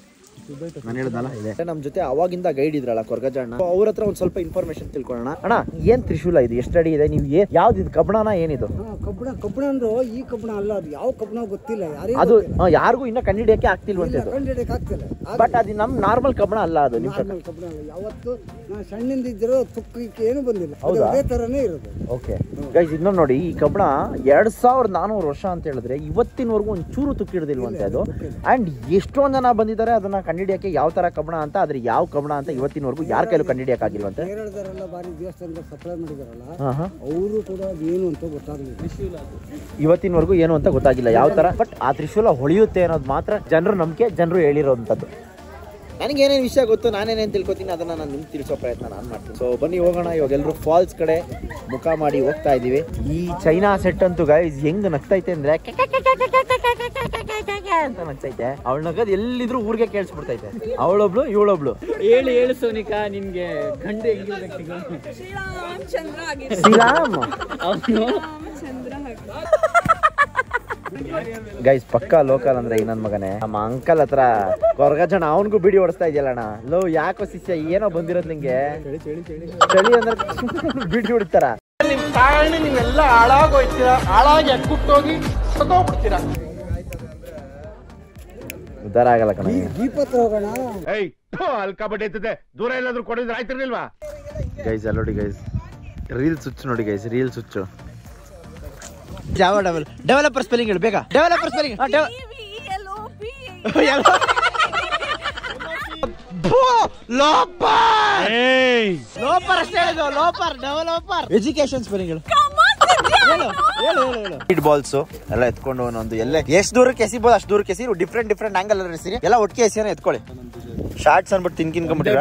ನಾನು ಹೇಳದಲ್ಲ ಇದೆ. ನಮ್ಮ ಜೊತೆ ಅವಾಗಿಂದ ಗೈಡ್ ಇದ್ರಲ್ಲ ಕೊರ್ಗಜಣ್ಣ, ಅವ್ರ ಹತ್ರ ಒಂದ್ ಸ್ವಲ್ಪ ಇನ್ಫಾರ್ಮೇಶನ್ ತಿಳ್ಕೊಳ್ಳೋಣ. ಅಣ್ಣ, ಏನ್ ತ್ರಿಶೂಲ ಇದು? ಎಷ್ಟು ಅಡಿ ಇದೆ? ನೀವು ಯಾವ್ದು ಇದು ಕಬ್ಬಣನ ಏನಿದು? ಕಬ್ಬಣ ಅಂದ್ರೆ ಈ ಕಬ್ಬಣ ಅಲ್ಲ, ಅದು ಯಾವ ಕಬ್ಬಣ ಗೊತ್ತಿಲ್ಲ. ಅದು ಯಾರಿಗೂ ಇನ್ನ ಕಂಡಿಡಿಯಕ್ಕೆ ಆಗ್ತಿಲ್ವಂತೆ. ಬಟ್ ಅದು ನಮ್ ನಾರ್ಮಲ್ ಕಬ್ಬಣ ಅಲ್ಲ, ಅದು ನಿಮ್ ಕಬ್ಬಣ ಅಲ್ಲ. ಯಾವತ್ತು ನಾನು ಸಣ್ಣಿಂದ ಇದ್ದಿರೋ ತುಕ್ಕಕ್ಕೆ ಏನು ಬಂದಿಲ್ಲ, ಅದೇ ತರನೇ ಇರೋದು. ಓಕೆ ಗೈಸ್, ಇನ್ನೊಂದು ನೋಡಿ, ಈ ಕಬ್ಬಣ 2400 ವರ್ಷ ಅಂತ ಹೇಳಿದ್ರೆ ಇವತ್ತಿನವರೆಗೂ ಒಂದ್ ಚೂರು ತುಕ್ಕಿಡ್ದಿಲ್ವಂತೆ ಅದು. ಅಂಡ್ ಎಷ್ಟೊಂದ್ ಜನ ಬಂದಿದ್ದಾರೆ ಅದನ್ನ ಕಂಡಿಡಿಯಕ್ಕೆ ಯಾವ ತರ ಕಬ್ಬಣ ಅಂತ, ಆದ್ರೆ ಯಾವ ಕಬ್ಬಣ ಅಂತ ಇವತ್ತಿನವರೆಗೂ ಯಾರ ಕೈಲೂ ಕಂಡಿಡಿಯಕ್ಕಾಗಿಲ್ವಂತೆ. ಕೇರಳದವರೆಲ್ಲ ಬಾರಿ ದೇವಸ್ಥಾನದ ಸಪ್ಲೈ ಮಾಡಿದಾರಲ್ಲ, ಅವರು ಕೂಡ ಅದೇನು ಅಂತ ಗೊತ್ತಾಗಲಿಲ್ಲ. ಇವತ್ತಿನವರೆಗೂ ಏನು ಅಂತ ಗೊತ್ತಾಗಿಲ್ಲ ಯಾವ ತರ. ಬಟ್ ಆ ತ್ರಿಶೂಲ ಹೊಳೆಯುತ್ತೆ ಅನ್ನೋದು ಮಾತ್ರ ಜನರು ನಂಬಿಕೆ, ಜನರು ಹೇಳಿರೋಂಥದ್ದು. ನನಗೆ ಏನೇನು ವಿಷಯ ಗೊತ್ತು, ನಾನೇನೇನು ತಿಳ್ಕೊತೀನಿ ಅದನ್ನ ನಾನು ನಿಮ್ಗೆ ತಿಳಿಸೋ ಪ್ರಯತ್ನ ನಾನು ಮಾಡ್ತೀನಿ. ಸೊ ಬನ್ನಿ ಹೋಗೋಣ. ಇವಾಗ ಎಲ್ಲರೂ ಫಾಲ್ಸ್ ಕಡೆ ಮುಖ ಮಾಡಿ ಹೋಗ್ತಾ ಇದೀವಿ. ಈ ಚೈನಾ ಸೆಟ್ ಅಂತೂ ಗೈಸ್ ಹೆಂಗ್ ನಗ್ತೈತೆ ಅಂದ್ರೆ ಅಂತ ನಗ್ತೈತೆ. ಅವಳು ನಗದ್ ಎಲ್ಲಿದ್ರು ಊರಿಗೆ ಕೇಳಿಸ್ಬಿಡ್ತೈತೆ. ಅವಳೊಬ್ಳು ಇವಳೊಬ್ಳು. ಹೇಳು ಸೋನಿಕಾ, ನಿನ್ಗೆ ಗಂಡು ಹೆಂಗಿರ್ಬೇಕು? ಶ್ರೀರಾಮ್ ಗೈಸ್ ಪಕ್ಕಾ ಲೋಕಲ್ ಅಂದ್ರೆ ಈ ನನ್ ಮಗನೇ. ನಮ್ಮ ಅಂಕಲ್ ಹತ್ರ ಕೊರಗಜಣ ಅವನ್ಗೂ ಬಿಡಿ ಓಡಿಸ್ತಾ ಇದೆಯಲ್ಲಣ್ಣ. ಲೋ ಯಾಕೋ ಶಿಷ್ಯ ಏನೋ ಬಂದಿರೋದ್ ನಿಂಗೆ ಚಳಿ ಅಂದ್ರೆ ಬಿಡಿ ಹೊಡಿತಾರ. ನಿಮ್ ಕಾರಣ ನೀವೆಲ್ಲ ಹಾಳಾಗೋಯ್ತೀರಾ, ಹಾಳಾಗಿ ಅಕ್ಕುಟ್ಟೋಗಿ ಸತ್ತೋಗ್ಬಿಡ್ತೀರಾ. ಉದ್ದಾರ ಆಗಲ್ಲ ಕಣ. ದೀಪತ್ರ ಹೋಗೋಣ. ಅಲ್ಕಾಬಡ್ಡಿ ಐತದೆ, ದೂರ ಎಲ್ಲಾದ್ರೂ ಕೊಡಿದ್ರೆ ಆಯ್ತಿರ್ಲಿಲ್ವಾ? ಗೈಸ್ ಅಲ್ಲಿ ನೋಡಿ ಗೈಸ್, ರೀಲ್ಸ್ ಹುಚ್ಚು ನೋಡಿ ಗೈಸ್, ರೀಲ್ಸ್ ಹುಚ್ಚು. ಜಾವಾ ಡೆವಲಪರ್ ಸ್ಪೆಲ್ಲಿಂಗ್ ಹೇಳು ಬೇಗ. ಡೆವಲಪರ್ ಸ್ಪೆಲ್ಲಿಂಗ್ ಲೋಪರ್ ಅಷ್ಟೇ ಹೇಳಿದ್ದು. ಲೋಪರ್ ಡೆವಲಪರ್ ಎಜುಕೇಶನ್ ಸ್ಪೆಲ್ಲಿಂಗ್ ಹೇಳು. ಫೀಡ್ ಬಾಲ್ಸ್ ಎಲ್ಲ ಎತ್ಕೊಂಡು ಒಂದೊಂದು ಎಲ್ಲ ಎಷ್ಟು ದೂರಕ್ಕೆ ಎಸಿಬೋದು ಅಷ್ಟು ದೂರಕ್ಕೆ ಎಸಿ. ಡಿಫ್ರೆಂಟ್ ಆಂಗಲ್ ಅಲ್ಲಿ ಎಸಿರಿ. ಎಲ್ಲ ಒಟ್ಟಿಗೆ ಎಸಿನ ಎತ್ಕೊಳ್ಳಿ. ಶಾರ್ಟ್ಸ್ ಅನ್ಬಿಟ್ಟು ತಿನ್ಕಿನ್ಕೊಂಡ್ಬಿಟ್ಟಿರ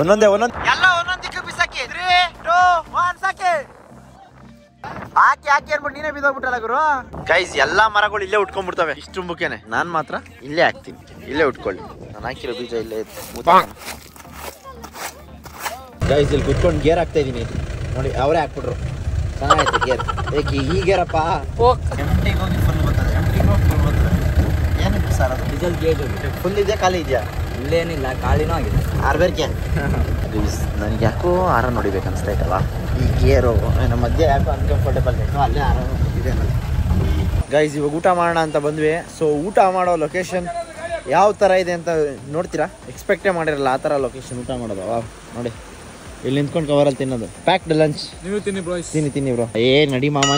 ಒಂದೊಂದೇ ಎಲ್ಲ ಒಂದೊಂದಕ್ಕೆ ಬಿಸಾಕಿ. 3, 2, 1 ಸಾಕಿ. ಹಾಕಿ ಅನ್ಬಿಟ್ಟು ನೀನೇ ಬಿದ್ದೋಗ್ಬಿಟ್ಟಲ್ಲ ಗುರು. ಗೈಸ್ ಎಲ್ಲಾ ಮರಗಳು ಇಲ್ಲೇ ಉಟ್ಕೊಂಡ್ಬಿಡ್ತವೆ ಇಷ್ಟು ಮುಖ್ಯನೇ. ನಾನ್ ಮಾತ್ರ ಇಲ್ಲೇ ಹಾಕ್ತೀನಿ. ಇಲ್ಲೇ ಉಟ್ಕೊಳ್ಳಿ. ನಾನು ಹಾಕಿರೋ ಬೀಜ ಇಲ್ಲೇ. ಗೈಸ್ ಇಲ್ಲಿ ಕುತ್ಕೊಂಡು ಗೇರ್ ಹಾಕ್ತಾ ಇದೀನಿ ನೋಡಿ. ಅವರೇ ಹಾಕ್ಬಿಟ್ರು. ಚೆನ್ನಾಗೈತೆ ಗೇರ್. ಏಕೆ ಈ ಗೇರಪ್ಪ ಎಂಟಿಗೆ ಹೋಗಿ ಫುಲ್ ಬರ್ತದೆ. ಎಂಟಿಗೆ ಹೋಗಿ ಫುಲ್ ಬರ್ತದೆ. ಏನಕ್ಕೆ ಸರ್ ಅದು? ಡೀಸೆಲ್ ಗೇಜ್ ಫುಲ್ ಇದೆಯಾ ಖಾಲಿ ಇದೆಯಾ? ಇಲ್ಲೇನಿಲ್ಲ, ಖಾಲಿನೂ ಆಗಿದೆ. ಆರ್ಬೇರ್ಕೆ ನನಗೆ ಯಾಕೋ ಆರ ನೋಡಿಬೇಕು ಅನ್ಸ್ತೈತಲ್ಲ. ಈ ಗೇರು ನಮ್ಮ ಮಧ್ಯೆ ಯಾಕೋ ಅನ್ಕಂಫರ್ಟೇಬಲ್ ಬೇಕು. ಅಲ್ಲೇ ಆರ ಇದೆ. ಗೈಸ್ ಇವಾಗ ಊಟ ಮಾಡೋಣ ಅಂತ ಬಂದ್ವಿ. ಸೊ ಊಟ ಮಾಡೋ ಲೊಕೇಶನ್ ಯಾವ ಥರ ಇದೆ ಅಂತ ನೋಡ್ತೀರಾ. ಎಕ್ಸ್ಪೆಕ್ಟೇ ಮಾಡಿರಲ್ಲ ಆ ಥರ ಲೊಕೇಶನ್ ಊಟ ಮಾಡೋದು. ನೋಡಿ ಇಲ್ಲಿ ನಿಂತ್ಕೊಂಡು ಕವರಲ್ಲಿ ತಿನ್ನೋದು. Packed lunch. ನೀವು ತಿನ್ನಿ ಬ್ರೋ. ನಡಿ ಮಾಮ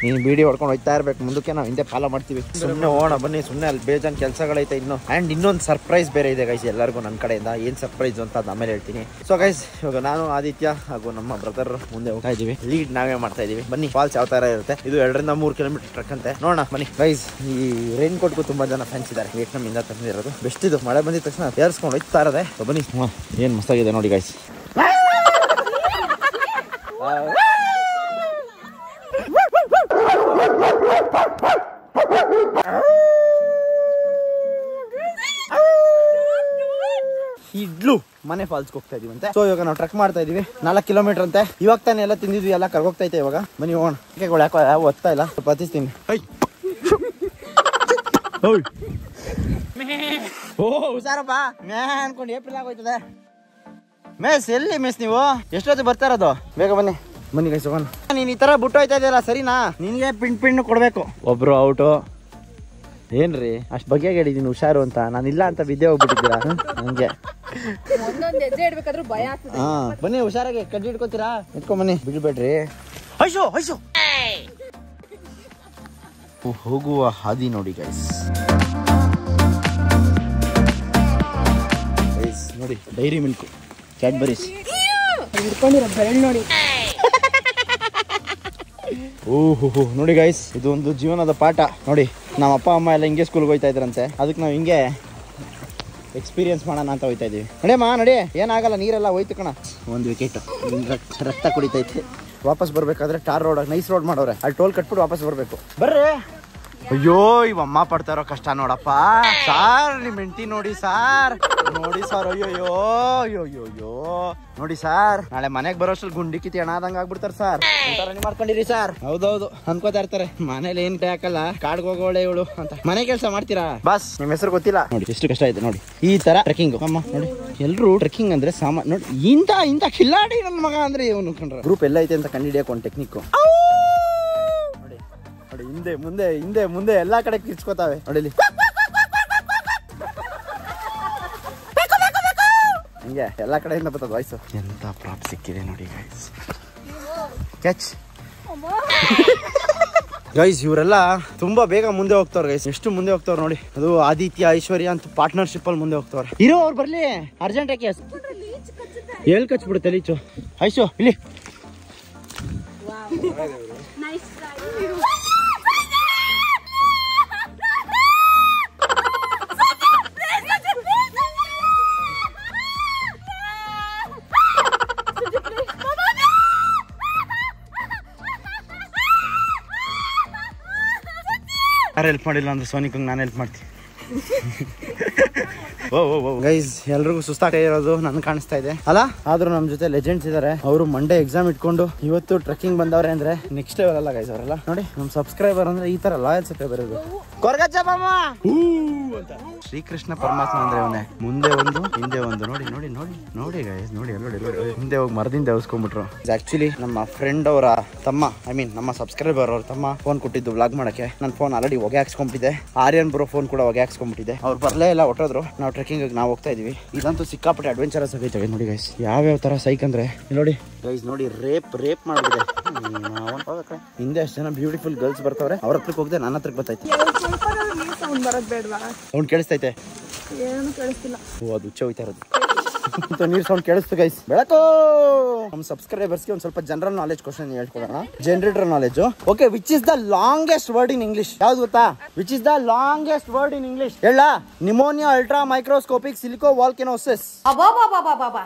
ನೀನು ಬೀಡಿ ಹೊಡ್ಕೊಂಡು ಹೋಗ್ತಾ ಇರ್ಬೇಕು. ಮುಂದಕ್ಕೆ ನಾವು ಹಿಂದೆ ಫಾಲೋ ಮಾಡ್ತೀವಿ. ಸುಮ್ಮನೆ ಹೋಗೋಣ ಬನ್ನಿ. ಸುಮ್ಮನೆ ಅಲ್ಲಿ ಬೇಜಾನ್ ಕೆಲಸಗಳೈತೆ ಇನ್ನು. ಆ್ಯಂಡ್ ಇನ್ನೊಂದು ಸರ್ಪ್ರೈಸ್ ಬೇರೆ ಇದೆ ಗೈಸ್ ಎಲ್ಲರಿಗೂ ನನ್ನ ಕಡೆಯಿಂದ. ಏನು ಸರ್ಪ್ರೈಸ್ ಅಂತ ಅದು ಆಮೇಲೆ ಹೇಳ್ತೀನಿ. ಸೊ ಗೈಸ್ ಇವಾಗ ನಾನು ಆದಿತ್ಯ ಹಾಗೂ ನಮ್ಮ ಬ್ರದರ್ ಮುಂದೆ ಹೋಗ್ತಾ ಇದೀವಿ. ಲೀಡ್ ನಾವೇ ಮಾಡ್ತಾ ಇದೀವಿ. ಬನ್ನಿ ಫಾಲ್ಸ್ ಯಾವ ತರ ಇರುತ್ತೆ. ಇದು 2 ರಿಂದ 3 ಕಿಲೋಮೀಟರ್ ಟ್ರಕ್ ಅಂತೆ. ನೋಡೋಣ ಬನ್ನಿ. ಗೈಸ್ ಈ ರೈನ್ ಕೋಟ್ಗೂ ತುಂಬಾ ಜನ ಫ್ಯಾನ್ಸ್ ಇದ್ದಾರೆ. ವಿಯೆಟ್ನಾಮ್ ಇಂದ ತಂದಿರೋದು. ಬೆಸ್ಟ್ ಇದು. ಮಳೆ ಬಂದಿದ ತಕ್ಷಣ ಏರ್ಸ್ಕೊಂಡು ಹೋಗ್ತಾ ಇರೋದೆ. ಬನ್ನಿ. ಏನು ಮಸ್ತಾಗಿದೆ ನೋಡಿ ಗೈಸ್. ಇಡ್ಲು ಮನೆ ಫಾಲ್ಸ್ ಹೋಗ್ತಾ ಇದೀವಂತೆ. ಸೊ ಇವಾಗ ನಾವು ಟ್ರಕ್ ಮಾಡ್ತಾ ಇದೀವಿ. 4 ಕಿಲೋಮೀಟರ್ ಅಂತೆ. ಇವಾಗ ತಾನೇ ಎಲ್ಲ ತಿಂದಿದ್ವಿ, ಎಲ್ಲ ಕರ್ಗೋಗ್ತೈತೆ ಇವಾಗ. ಬನ್ನಿ ಹೋಗೋಣ. ಯಾಕೋ ಯಾವ ಓದ್ತಾ ಇಲ್ಲ, ಪತಿಸ್ತೀನಿ. ಓ ಹುಷಾರಪ್ಪ. ಮೇ ಅನ್ಕೊಂಡು ಏಪ್ರಿಲ್ ಆಗೋಯ್ತದೆ. ಮೇಸ್ ಎಲ್ಲಿ ಮೇಸ್ ನೀವು ಎಷ್ಟೊತ್ತು ಬರ್ತಾ ಇರೋದು? ಬೇಗ ಬನ್ನಿ ಗೈಸ್ ಹೋಗೋಣ. ನೀನ್ ಈ ತರ ಬಿಟ್ಟು ಹೋಯ್ತಾ ಇದೆಯಲ್ಲ ಸರಿನಾ? ನಿನ್ಗೆ ಪಿಂಡ್ ಕೊಡ್ಬೇಕು. ಒಬ್ರು ಔಟು. ಏನ್ರಿ ಅಷ್ಟ್ ಬಗ್ಗೆ ಹೇಳಿದೀನಿ ಹುಷಾರು ಅಂತ. ನಾನು ಇಲ್ಲ ಅಂತ ಬಿದ್ದೆ ಹೋಗ್ಬಿಟ್ಟಿದ್ದೀರಾ ಹಂಗೆ. ಹಾ ಬನ್ನಿ ಹುಷಾರಾಗಿ ಕಡ್ಡಿ ಇಟ್ಕೋತೀರಾ? ಇಟ್ಕೊಂಡ್ ಬನ್ನಿ, ಬಿಡ್ಬೇಡ್ರಿ. ಐಶೋ ಹೋಗುವ ಹಾದಿ ನೋಡಿ ಗೈಸ್. ನೋಡಿ ಡೈರಿ ಮಿಲ್ಕ್, ಕ್ಯಾಡ್ಬರೀಸ್ ಹಿಡ್ಕೊಂಡಿರೋ ಬೆರಳು ನೋಡಿ. ಓಹೋ ನೋಡಿ ಗೈಸ್, ಇದು ಒಂದು ಜೀವನದ ಪಾಠ ನೋಡಿ. ನಮ್ಮ ಅಪ್ಪ ಅಮ್ಮ ಎಲ್ಲ ಹಿಂಗೆ ಸ್ಕೂಲ್ಗೆ ಹೋಗ್ತಾ ಇದ್ರಂತೆ. ಅದಕ್ಕೆ ನಾವು ಹಿಂಗೆ ಎಕ್ಸ್ಪೀರಿಯನ್ಸ್ ಮಾಡೋಣ ಅಂತ ಹೋಗ್ತಾ ಇದೀವಿ. ನಡಿಯಮ್ಮ ನಡಿ, ಏನಾಗಲ್ಲ, ನೀರೆಲ್ಲ ಹೋಯ್ತು ಕಣ. ಒಂದು ವಿಕೆಟ್ ರಕ್ತ ಕುಡಿತೈತೆ. ವಾಪಸ್ ಬರ್ಬೇಕಾದ್ರೆ ಟಾರ್ ರೋಡ್ ನೈಸ್ ರೋಡ್ ಮಾಡೋರೆ. ಅಲ್ಲಿ ಟೋಲ್ ಕಟ್ಬಿಟ್ಟು ವಾಪಸ್ ಬರ್ಬೇಕು. ಬರ್ರಿ. ಅಯ್ಯೋ ಇವಮ್ಮ ಪಡ್ತಾ ಇರೋ ಕಷ್ಟ ನೋಡಪ್ಪ. ಸಾರ್ ನಿಮ್ ಹೆಂಡತಿ ನೋಡಿ ಸಾರ್, ನೋಡಿ ಸಾರ್. ಅಯ್ಯೋಯ್ಯೋ ಅಯ್ಯೋಯ್ಯೋ ನೋಡಿ ಸಾರ್, ನಾಳೆ ಮನೆಗ್ ಬರೋಷ್ಟ್ರಲ್ಲಿ ಗುಂಡಿ ಕಿತಿ ಅಣಾದಂಗ ಆಗ್ಬಿಡ್ತಾರ ಸಾರ್. ರೆಡಿ ಮಾಡ್ಕೊಂಡಿರಿ ಸಾರ್. ಹೌದೌದು ಅನ್ಕೋತಾ ಇರ್ತಾರೆ, ಮನೇಲಿ ಏನ್ ಹಾಕಲ್ಲ, ಕಾಡ್ಗೆ ಹೋಗೋಳೆ ಇವಳು ಅಂತ. ಮನೆ ಕೆಲಸ ಮಾಡ್ತೀರಾ ಬಸ್? ನಿಮ್ ಹೆಸರು ಗೊತ್ತಿಲ್ಲ ನೋಡಿ, ಎಷ್ಟು ಕಷ್ಟ ಆಯ್ತು ನೋಡಿ. ಈ ತರ ಟ್ರೆಕ್ಕಿಂಗ್ ಅಮ್ಮ ನೋಡಿ. ಎಲ್ರು ಟ್ರೆಕ್ಕಿಂಗ್ ಅಂದ್ರೆ ಸಾಮಾನ್ ನೋಡಿ. ಇಂತ ಕಿಲ್ಲಾಡಿ ನನ್ ಮಗ ಅಂದ್ರೆ ಇವನು ಕಂಡ್ರ. ಗ್ರೂಪ್ ಎಲ್ಲ ಐತೆ ಅಂತ ಕಂಡಿಡಿಯಕ್ ಒಂದು ಟೆಕ್ನಿಕ್ ನೋಡಿ. ನೋಡಿ ಹಿಂದೆ ಮುಂದೆ ಹಿಂದೆ ಮುಂದೆ ಎಲ್ಲಾ ಕಡೆ ಕಿರ್ಚ್ಕೋತಾವೆ ನೋಡಿ. ಹಿಂಗೆ ಎಲ್ಲಾ ಕಡೆಯಿಂದ ಬರ್ತದ ವಾಯ್ಸು. ಎಂತ ಪ್ರಾಪ್ ಸಿಕ್ಕಿದೆ ನೋಡಿ ಗೈಸ್. ಕ್ಯಾಚ್. ಗೈಸ್ ಇವರೆಲ್ಲ ತುಂಬಾ ಬೇಗ ಮುಂದೆ ಹೋಗ್ತಾವ್ರೆ ಗೈಸ್. ಎಷ್ಟು ಮುಂದೆ ಹೋಗ್ತಾವ್ರೆ ನೋಡಿ. ಅದು ಆದಿತ್ಯ ಐಶ್ವರ್ಯ ಅಂತ ಪಾರ್ಟ್ನರ್ಶಿಪ್ ಅಲ್ಲಿ ಮುಂದೆ ಹೋಗ್ತಾವ್ರೆ. ಇರೋ ಅವ್ರು ಬರ್ಲಿ ಅರ್ಜೆಂಟ್ ಯಾಕೆ ಎಲ್ಲಿ ಕಚ್ಬಿಡುತ್ತೆ ಲೀಚು. ಐಶು ಇಲ್ಲಿ ಯಾರು ಹೆಲ್ಪ್ ಮಾಡಿಲ್ಲ ಅಂದ್ರೆ ಸೋನಿಕಂಗ್ ನಾನು ಹೆಲ್ಪ್ ಮಾಡ್ತೀನಿ. ಗೈಸ್ ಎಲ್ರಿಗೂ ಸುಸ್ತಾಗ್ತಾ ಇರೋದು ನನ್ ಕಾಣಿಸ್ತಾ ಇದೆ ಅಲ್ಲ. ಆದ್ರೂ ನಮ್ ಜೊತೆ ಲೆಜೆಂಡ್ಸ್ ಇದಾರೆ. ಅವರು ಮಂಡೇ ಎಕ್ಸಾಮ್ ಇಟ್ಕೊಂಡು ಇವತ್ತು ಟ್ರೆಕ್ಕಿಂಗ್ ಬಂದವ್ರೆ ಅಂದ್ರೆ ನೆಕ್ಸ್ಟ್ ಲೆವೆಲ್ ಅಲ್ಲ ಗೈಸ್ ಅವರೆಲ್ಲ. ನೋಡಿ ನಮ್ ಸಬ್ಸ್ಕ್ರೈಬರ್ ಅಂದ್ರೆ ಈ ತರ ಲಾಯಲ್ ಸಬ್ಸ್ಕ್ರೈಬರ್ ಇರಬೇಕು. ಶ್ರೀಕೃಷ್ಣ ಪರಮಾತ್ಮ ಅಂದ್ರೆ ಅವನೇ. ಮುಂದೆ ಒಂದು ಹಿಂದೆ ಒಂದು. ನೋಡಿ ನೋಡಿ ನೋಡಿ ನೋಡಿ ಗೈಸ್ ನೋಡಿ ನೋಡಿ ನೋಡಿ ಹಿಂದೆ ಹೋಗಿ ಮರದಿಂದ ಅವಸ್ಕೊಂಡ್ಬಿಟ್ರು. ಆಕ್ಚುಲಿ ನಮ್ಮ ಫ್ರೆಂಡ್ ಅವರ ತಮ್ಮ ನಮ್ಮ ಸಬ್ಸ್ಕ್ರೈಬರ್ ಅವ್ರ ತಮ್ಮ ಫೋನ್ ಕೊಟ್ಟಿದ್ದು ವ್ಲಾಗ್ ಮಾಡಕ್ಕೆ. ನನ್ನ ಫೋನ್ ಆಲ್ರೆಡಿ ಹೊಗೆ ಹಾಕ್ಸ್ಕೊಂಡ್ಬಿಟ್ಟಿದೆ. ಆರ್ಯನ್ ಬ್ರೋ ಫೋನ್ ಕೂಡ ಹೊಗೆ ಹಾಕ್ಸ್ಕೊಂಡ್ಬಿಟ್ಟಿದೆ. ಅವ್ರು ಬರ್ಲೇ ಇಲ್ಲ, ಹೊಟ್ಟೋದ್ರು. ನಾವು ಟ್ರೆಕ್ಕಿಂಗ್ ನಾವು ಹೋಗ್ತಾ ಇದೀವಿ. ಇದಂತೂ ಸಿಕ್ಕಾಪಟ್ಟೆ ಅಡ್ವೆಂಚರಸ್ ಆಗೈತೆ ನೋಡಿ ಗೈಸ್. ಯಾವ್ಯಾವ ತರ ಸೈಕ್ ಅಂದ್ರೆ ನೋಡಿ ಗೈಸ್ ನೋಡಿ ರೇಪ್ ಮಾಡ್ಬಿಟ್ಟಿದೆ. ಹಿಂದೆ ಅಷ್ಟು ಜನ ಬ್ಯೂಟಿಫುಲ್ ಗರ್ಲ್ಸ್ ಬರ್ತಾವ್ರೆ. ಅವ್ರ ಹತ್ರಕ್ಕೆ ಹೋಗದೆ ನನ್ನ ಹತ್ರಕ್ಕೆ ಬರ್ತೈತಿ. ಸೌಂಡ್ ಕೇಳಿಸ್ತೈತೆ? ಏನು ಕೇಳಿಸ್ತಿಲ್ಲ. ಓ ಅದು ಹುಚ್ಚ ಹೋಯ್ತಾ ಇರೋದು. ನೀರ್ ಸೌಂಡ್ ಕೇಳಿಸ್ತು ಗೈಸ್. ಬೆಳಕು ನಮ್ಮ ಸಬ್ಸ್ಕ್ರೈಬರ್ಸ್ಗೆ ಒಂದು ಸ್ವಲ್ಪ ಜನರಲ್ ನಾಲೆಜ್ ಕ್ವಶನ್ ಹೇಳ್ಕೊಡೋಣ. Generator knowledge. Okay, which is the longest word in English? ಯಾವ್ದು ಗೊತ್ತಾ? Which is the longest word in English? ಹೇಳ. Pneumonia ultra microscopic silico volcanosis.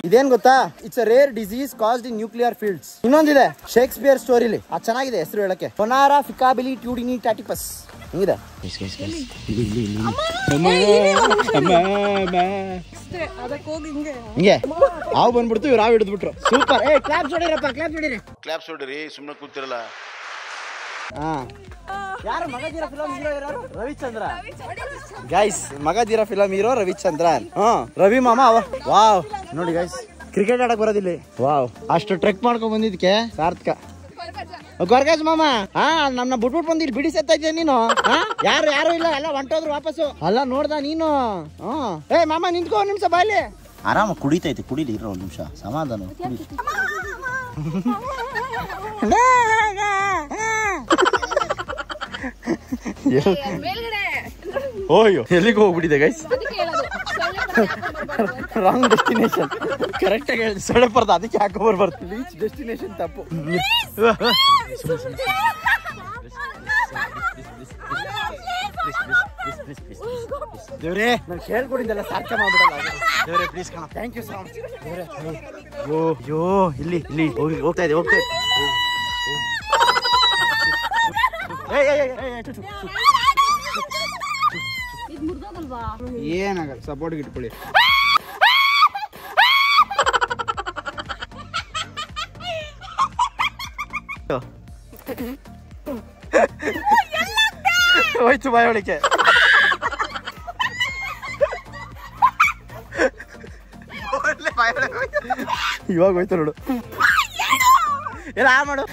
ಇದೇನ್ ಗೊತ್ತಾ? It's a rare disease caused in nuclear fields. ಇನ್ನೊಂದಿದೆ Shakespeare ಸ್ಟೋರಿಲಿ. ಅದು ಚೆನ್ನಾಗಿದೆ ಹೆಸರು ಹೇಳಕ್ಕೆ. ಫೊನಾರಾ ಫಿಕಾಬಿಲಿ ಟ್ಯೂಡಿನಿ ಟ್ಯಾಟಿಪಸ್. ಹಿಂಗಿದೆ. ಹಿಂಗೆ ಹಾವು ಬಂದ್ಬಿಡ್ತು, ಇವ್ರು ಹಾವು ಹಿಡಿದ್ಬಿಟ್ರು. ಸೂಪರ್. ಏ ಕ್ಲಾಪ್ಸ್ ಹೊಡಿರಪ್ಪ, ಕ್ಲಾಪ್ಸ್ ಹೊಡಿರಿ. ಸುಮ್ಮನೆ ಕೂತಿರಲ್ಲ. ಯಾರು ಮಗಧೀರ ಫಿಲಂ ಹೀರೋ ಯಾರು? Ravichandra. Guys Magadheera film hero Ravichandran. Ravi ಮಾಮ. ವಾವ್ ನೋಡಿ ಗೈಸ್, ಕ್ರಿಕೆಟ್ ಆಡಕ್ ಬರೋದಿಲ್ಲ. ವಾವ್, ಅಷ್ಟು ಟ್ರೆಕ್ ಮಾಡ್ಕೊಂಡ್ ಬಂದಿದ್ಕೆ ಸಾರ್ಥಕ. ಗೊರ್ಗಾಜ್ ಮಾಮ, ನಮ್ನ ಬಿಟ್ಬಿಟ್ಟು ಬಂದಿಲ್ಲ. ಬಿಡಿ ಸತ್ತ ಇದ್ದೆ ನೀನು. ಯಾರು ಇಲ್ಲ, ಎಲ್ಲ ಹೊಂಟೋದ್ರು ವಾಪಸ್ಸು. ಅಲ್ಲ ನೋಡ್ದ ನೀನು. ಏ ಮಾಮ ನಿಂತ್ಕೋ ಒಂದ್ ನಿಮಿಷ ಬಾಯ್ಲಿ. ಆರಾಮ ಕುಡಿತೈತೆ, ಕುಡಿಲಿ ಇರೋ ಒಂದ್ ನಿಮಿಷ ಸಮಾಧಾನ. ಓಯ್ಯೋ ಎಲ್ಲಿಗೆ ಹೋಗ್ಬಿಟ್ಟಿದೆ ಗೈಸ್. Wrong destination. ಕರೆಕ್ಟ್ ಆಗಿ ಹೇಳಿ ಸೊಳ್ಳೆ ಬರ್ದ, ಅದಕ್ಕೆ ಹಾಕೋ ಬರ್ಬಾರ್ದು. ರೀಚ್ ಡೆಸ್ಟಿನೇಷನ್ ತಪ್ಪು. ದೇವ್ರೇ ನಾನು ಹೇಳ್ಕೊಡಿದ್ದೆಲ್ಲ ಸಾರ್ಥಕ ಮಾಡ್ಬಿಡಲ್ಲ ದೇವ್ರೇ. ಪ್ಲೀಸ್ ಕಣ, ಥ್ಯಾಂಕ್ ಯು ಸೊ ಮಚ್ ದೇವ್ರೇ. ಅಯ್ಯೋ ಇಲ್ಲಿ ಹೋಗ್ತಾ ಇದೆ. ಏನಾಗಲ್ಲ, ಸಪೋರ್ಟ್ ಇಟ್ಕೊಳ್ಳಿ. ಹೋಯ್ತು ಬಾಯೋಳಿಕೆ. ಇವಾಗ ಹೋಯ್ತು ನೋಡು. ಎಲ್ಲ ಮಾಡು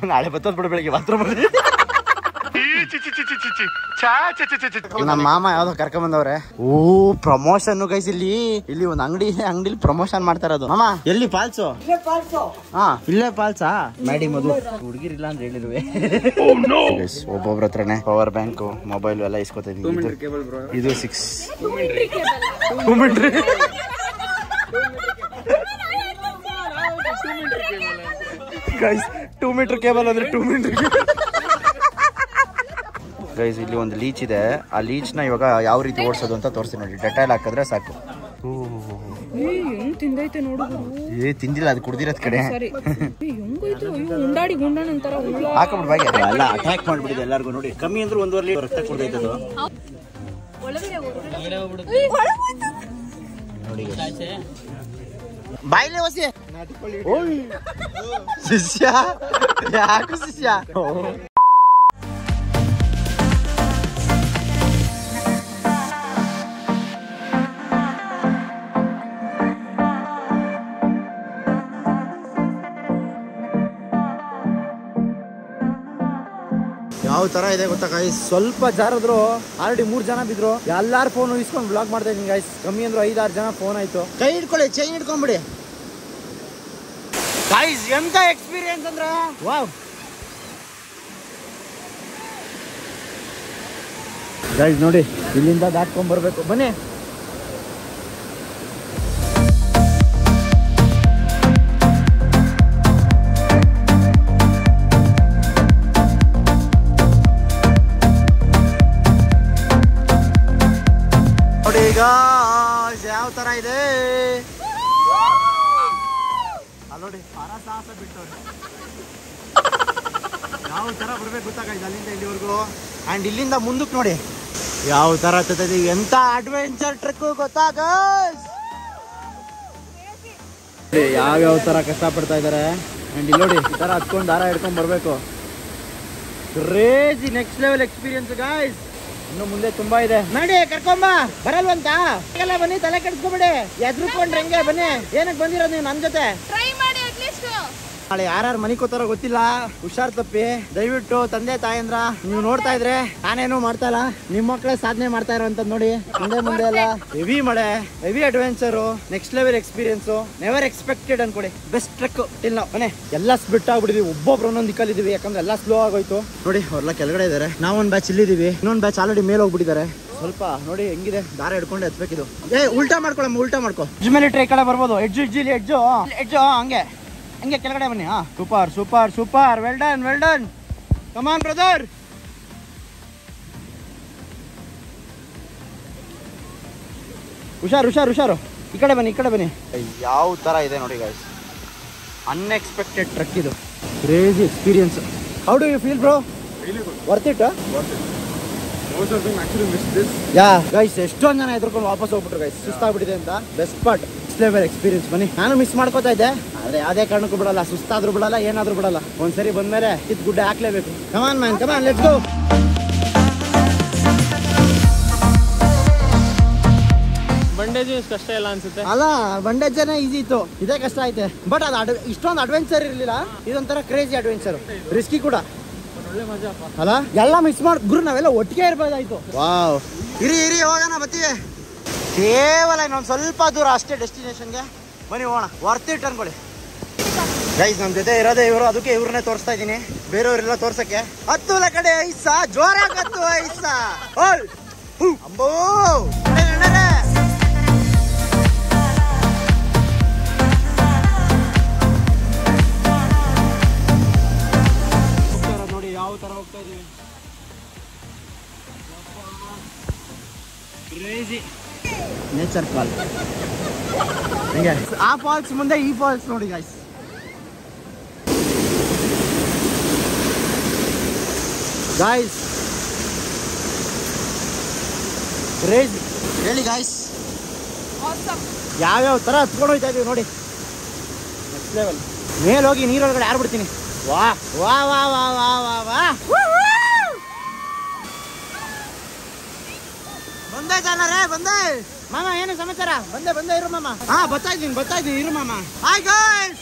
ನಾಳೆ ಬರ್ತದ ಬಿಡು ಬೆಳಿಗ್ಗೆ ಬಾತ್ರೂಮ್. ನಮ್ಮ ಮಾಮ ಯಾವ್ದೋ ಕರ್ಕೊಂಡ್ ಬಂದವ್ರೆ. ಓ ಪ್ರಮೋಷನ್ ಗೈಸ್. ಇಲ್ಲಿ ಒಂದು ಅಂಗಡಿಲಿ ಪ್ರಮೋಷನ್ ಮಾಡ್ತಾ ಇರೋದು. ಮಾಮ ಎಲ್ಲಿ ಫಾಲ್ಸು? ಇಲ್ಲೇ ಫಾಲ್ಸಾ? ಮಾಡಿ ಮದು ಹುಡುಗಿರಿಲ್ಲ ಅಂದ್ರೆ ಹೇಳಿರುವೆ. ಒಬ್ಬೊಬ್ರ ಹತ್ರನೇ ಪವರ್ ಬ್ಯಾಂಕ್, ಮೊಬೈಲ್ ಎಲ್ಲ ಇಸ್ಕೊತಾ ಇದೀವಿ. ಇದು 6 ಗೈಸ್ 2 ಮೀಟರ್ ಕೇಬಲ್ ಅಂದ್ರೆ 2 ಮೀಟರ್. ಗೈಸ್ ಇಲ್ಲಿ ಒಂದು ಲೀಚ್ ಇದೆ. ಆ ಲೀಚ್ ನ ಇವಾಗ ಯಾವ ರೀತಿ ಓಡಿಸೋದು ಅಂತ ತೋರಿಸ್ತೀನಿ ನೋಡಿ. ಡೆಟಾಲ್ ಹಾಕಿದ್ರೆ ಸಾಕು. ತಿಂದಿಲ್ಲ, ಅದು ಕುಡ್ದಿರೋದ್ ಕಡೆ ಹಾಕಬಿಟ್ಟು ಬಾಯಿ ಎಲ್ಲ ಅಟ್ಯಾಕ್ ಮಾಡ್ಬಿಟ್ಟಿದೆ ಎಲ್ಲಾರ್ಗು. ನೋಡಿ ಕಮ್ಮಿ ಅಂದ್ರೆ 1.5 ಲೀಟರ್ ರಕ್ತ ಕುಡ್ದೈತದು. ನೋಡಿ ಬಾಯಿಲೆ ಹೊಸಿ ಶಿಷ್ಯ. ಯಾಕು ಶಿಷ್ಯ? ಯಾವ ತರ ಇದೆ ಗೊತ್ತಾ ಗೈಸ್? ಸ್ವಲ್ಪ ಜಾರದ್ರು ಆಲ್ರೆಡಿ 3 ಜನ ಬಿದ್ರು. ಎಲ್ಲಾರು ಫೋನ್ ಇಸ್ಕೊಂಡು ಬ್ಲಾಗ್ ಮಾಡ್ತಾ ಇದೀನಿ ಗೈಸ್. ಕಮ್ಮಿ ಅಂದ್ರೆ 5-6 ಜನ ಫೋನ್ ಆಯ್ತು. ಕೈ ಹಿಡ್ಕೊಳ್ಳಿ, ಚೈನ್ ಹಿಡ್ಕೊಂಡ್ಬಿಡಿ. ಗೈಸ್ ಎಂತ ಎಕ್ಸ್ಪೀರಿಯನ್ಸ್ ಅಂದ್ರೆ ವಾವ್. ಗೈಸ್ ನೋಡಿ ಇಲ್ಲಿಂದ ದಾಟ್ಕೊಂಡ್ ಬರ್ಬೇಕು ಬನ್ನಿ. ನೋಡಿ ಈಗ ಯಾವ ತರ ಇದೆ ನೋಡಿ, ಸಾಹಸ ಬಿಟ್ಟವ್ರೆ. ಯಾವ ತರ ಬರ್ಬೇಕು ಗೊತ್ತಾಗೈತೆ ಅಲ್ಲಿಂದ ಇಲ್ಲಿವರೆಗೂ. ಅಂಡ್ ಇಲ್ಲಿಂದ ಮುಂದಕ್ಕೆ ನೋಡಿ ಯಾವ ತರ ಹತ್ತದ, ಎಂತ ಅಡ್ವೆಂಚರ್ ಟ್ರಿಕ್ ಗೊತ್ತಾಗ. ಯಾವ್ಯಾವ ತರ ಕಷ್ಟ ಪಡ್ತಾ ಇದಾರೆ. ಅಂಡ್ ಇಲ್ಲಿ ನೋಡಿ ಈ ತರ ಹತ್ಕೊಂಡು ದಾರ ಹಿಡ್ಕೊಂಡ್ ಬರ್ಬೇಕು. Crazy next level experience guys. ಇನ್ನು ಮುಂದೆ ತುಂಬಾ ಇದೆ. ನೋಡಿ ಕರ್ಕೊಂಬ ಬರಲ್ವಂತ ಎಲ್ಲ ಬನ್ನಿ, ತಲೆ ಕೆಡ್ಸ್ಕೊಬಿಡಿ, ಎದ್ರುಕೊಂಡ್ರೆ ಹೆಂಗೆ ಬನ್ನಿ. ಏನಕ್ಕೆ ಬಂದಿರೋದು ನೀವು ನನ್ ಜೊತೆ? ನಾಳೆ ಯಾರ್ಯಾರು ಮನೆ ಕೂತಾರೋ ಗೊತ್ತಿಲ್ಲ, ಹುಷಾರ್ ತಪ್ಪಿ. ದಯವಿಟ್ಟು ತಂದೆ ತಾಯಂದ್ರ ನೀವು ನೋಡ್ತಾ ಇದ್ರೆ ನಾನೇನು ಮಾಡ್ತಾ ಇಲ್ಲ, ನಿಮ್ ಮಕ್ಕಳೇ ಸಾಧನೆ ಮಾಡ್ತಾ ಇರೋಂಥದ್ದು ನೋಡಿ. ಮುಂದೆ ಎಲ್ಲ ಹೆವಿ ಮಳೆ, heavy adventure, next level experience, never expected ಅನ್ಕೊಡಿ. ಬೆಸ್ಟ್ ಟ್ರೆಕ್ ಟಿಲ್ ನಾವು. ಮನೆ ಎಲ್ಲ ಸ್ಪಿಟ್ ಆಗ್ಬಿಟ್ಟಿದೀವಿ, ಒಬ್ಬೊಬ್ರು ಒಂದೊಂದು ದಿಕ್ಕಲ್ಲಿದ್ದೀವಿ, ಯಾಕಂದ್ರೆ ಎಲ್ಲ ಸ್ಲೋ ಆಗೋಯ್ತು. ನೋಡಿ ಅವ್ರೆಲ್ಲ ಕೆಳಗಡೆ ಇದಾರೆ, ನಾವೊಂದ್ ಬ್ಯಾಚ್ ಇಲ್ಲಿದ್ದೀವಿ, ಇನ್ನೊಂದ್ ಬ್ಯಾಚ್ ಆಲ್ರೆಡಿ ಮೇಲೆ ಹೋಗ್ಬಿಟ್ಟಿದ್ದಾರೆ. ಸ್ವಲ್ಪ ನೋಡಿ ಹೆಂಗಿದೆ, ದಾರ ಹಿಡ್ಕೊಂಡು ಎತ್ಬೇಕಿದು. ಉಲ್ಟಾ ಮಾಡ್ಕೊಳಮ್ಮ, ಉಲ್ಟಾ ಮಾಡ್ಕೊ. ಎಡ್ಜ್ ಮೇಲೆ ಇಟ್ಟರೆ ಈ ಕಡೆ ಬರ್ಬೋದು. ಎಡ್ಜು ಹಂಗೆ ಹಂಗೆ ಕೆಳಗಡೆ ಬನ್ನಿ. ಹಾ super super super, well done well done, come on brother. ಹುಷಾರು, ಈ ಕಡೆ ಬನ್ನಿ, ಈ ಕಡೆ ಬನ್ನಿ. ಯಾವ ತರ ಇದೆ ನೋಡಿ ಗೈಸ್, ಅನ್ಎಕ್ಸ್ಪೆಕ್ಟೆಡ್ ಟ್ರಕ್ ಇದು, crazy experience. How do you feel bro? Worth it? Yeah guys, ಎಷ್ಟೊಂದು ಜನ ಎದ್ರುಕೊಂಡು ವಾಪಸ್ ಹೋಗ್ಬಿಟ್ರು ಗೈಸ್, ಸುಸ್ತಾಗ್ಬಿಟ್ಟಿದೆ ಅಂತ. Best part level experience. ಬನ್ನಿ, ನಾನು ಮಿಸ್ ಮಾಡ್ಕೋತಾ ಇದ್ದೆ, ಆದ್ರೆ ಯಾವುದೇ ಕಾರಣಕ್ಕೂ ಬಿಡಲ್ಲ, ಸುಸ್ತಾದ್ರೂ ಬಿಡಲ್ಲ, ಏನಾದ್ರೂ ಬಿಡಲ್ಲ. ಒಂದ್ಸರಿ ಬಂದ್ಮೇಲೆ ಕಿತ್ ಗುಡ್ಡೆ ಹಾಕ್ಲೇಬೇಕು. Come on man, come on, let's go. ಬಂಡೇಜ್ ಕಷ್ಟ ಇಲ್ಲ ಅನ್ಸುತ್ತೆ ಅಲ್ಲ, ಬಂಡೇಜನೇ ಈಸಿ ಇತ್ತು, ಇದೇ ಕಷ್ಟ ಐತೆ. ಬಟ್ ಅದು ಇಷ್ಟೊಂದು ಅಡ್ವೆಂಚರ್ ಇರ್ಲಿಲ್ಲ, ಇದೊಂಥರ ಕ್ರೇಜಿ ಅಡ್ವೆಂಚರ್, ರಿಸ್ಕಿ ಕೂಡ ಅಲ್ಲ. ಎಲ್ಲ ಮಿಸ್ ಮಾಡಿ ಗುರು, ನಾವೆಲ್ಲ ಒಟ್ಟಿಗೆ ಇರ್ಬೋದಾಯ್ತು. ವಾವ್, ಇರಿ ಹೋಗೋಣ, ಬರ್ತೀವಿ. ಕೇವಲ ಇನ್ನೊಂದು ಸ್ವಲ್ಪ ದೂರ ಅಷ್ಟೇ ಡೆಸ್ಟಿನೇಷನ್ಗೆ, ಬನ್ನಿ ಹೋಗೋಣ. ವರ್ತ್ ಇಟ್ ಅನ್ಕೊಳ್ಳಿ ಗೈಸ್. ನಮ್ಮ ಜೊತೆ ಇರೋದೇ ಇವರು, ಅದಕ್ಕೆ ಇವ್ರನ್ನೇ ತೋರಿಸ್ತಾ ಇದ್ದೀನಿ, ಬೇರೆಯವರೆಲ್ಲ ತೋರ್ಸಕ್ಕೆ. ಹತ್ತು ಕಡೆ ಐಸ ಜೋರಾಗಿ, ಹತ್ತು ಐಸ ಅಂಬೋ. ನೋಡಿ ಯಾವ ತರ ಹೋಗ್ತಾ ಇದೀವಿ, ಕ್ರೇಜಿ ನೇಚರ್ ಫಾಲ್. ಹಿಂಗೆ ಆ ಫಾಲ್ಸ್ ಮುಂದೆ ಈ ಫಾಲ್ಸ್ ನೋಡಿ ಗಾಯ್ಸ್. ಕ್ರೇಜಿ. ಹೇಳಿ ಗಾಯ್ಸ್, ಯಾವ್ಯಾವ ತರ ಹತ್ಕೊಂಡು ಹೋಗ್ತಾ ಇದೀವಿ ನೋಡಿ, ನೆಕ್ಸ್ಟ್ ಲೆವೆಲ್. ಮೇಲೆ ಹೋಗಿ ನೀರೊಳಗಡೆ ಆಡ್ಬಿಡ್ತೀನಿ. ವಾ ವಾ ವಾ ವಾ ವಾ ವಾ ವಾ. ಬಂದೆ ಜನರೇ, ಬಂದೆ ಮಾಮ. ಏನು ಸಮಾಚಾರ? ಬಂದೆ ಇರು ಮಾಮ. ಹಾ ಬರ್ತಾ ಇದ್ದೀನಿ ಇರು ಮಾಮ. Hi guys.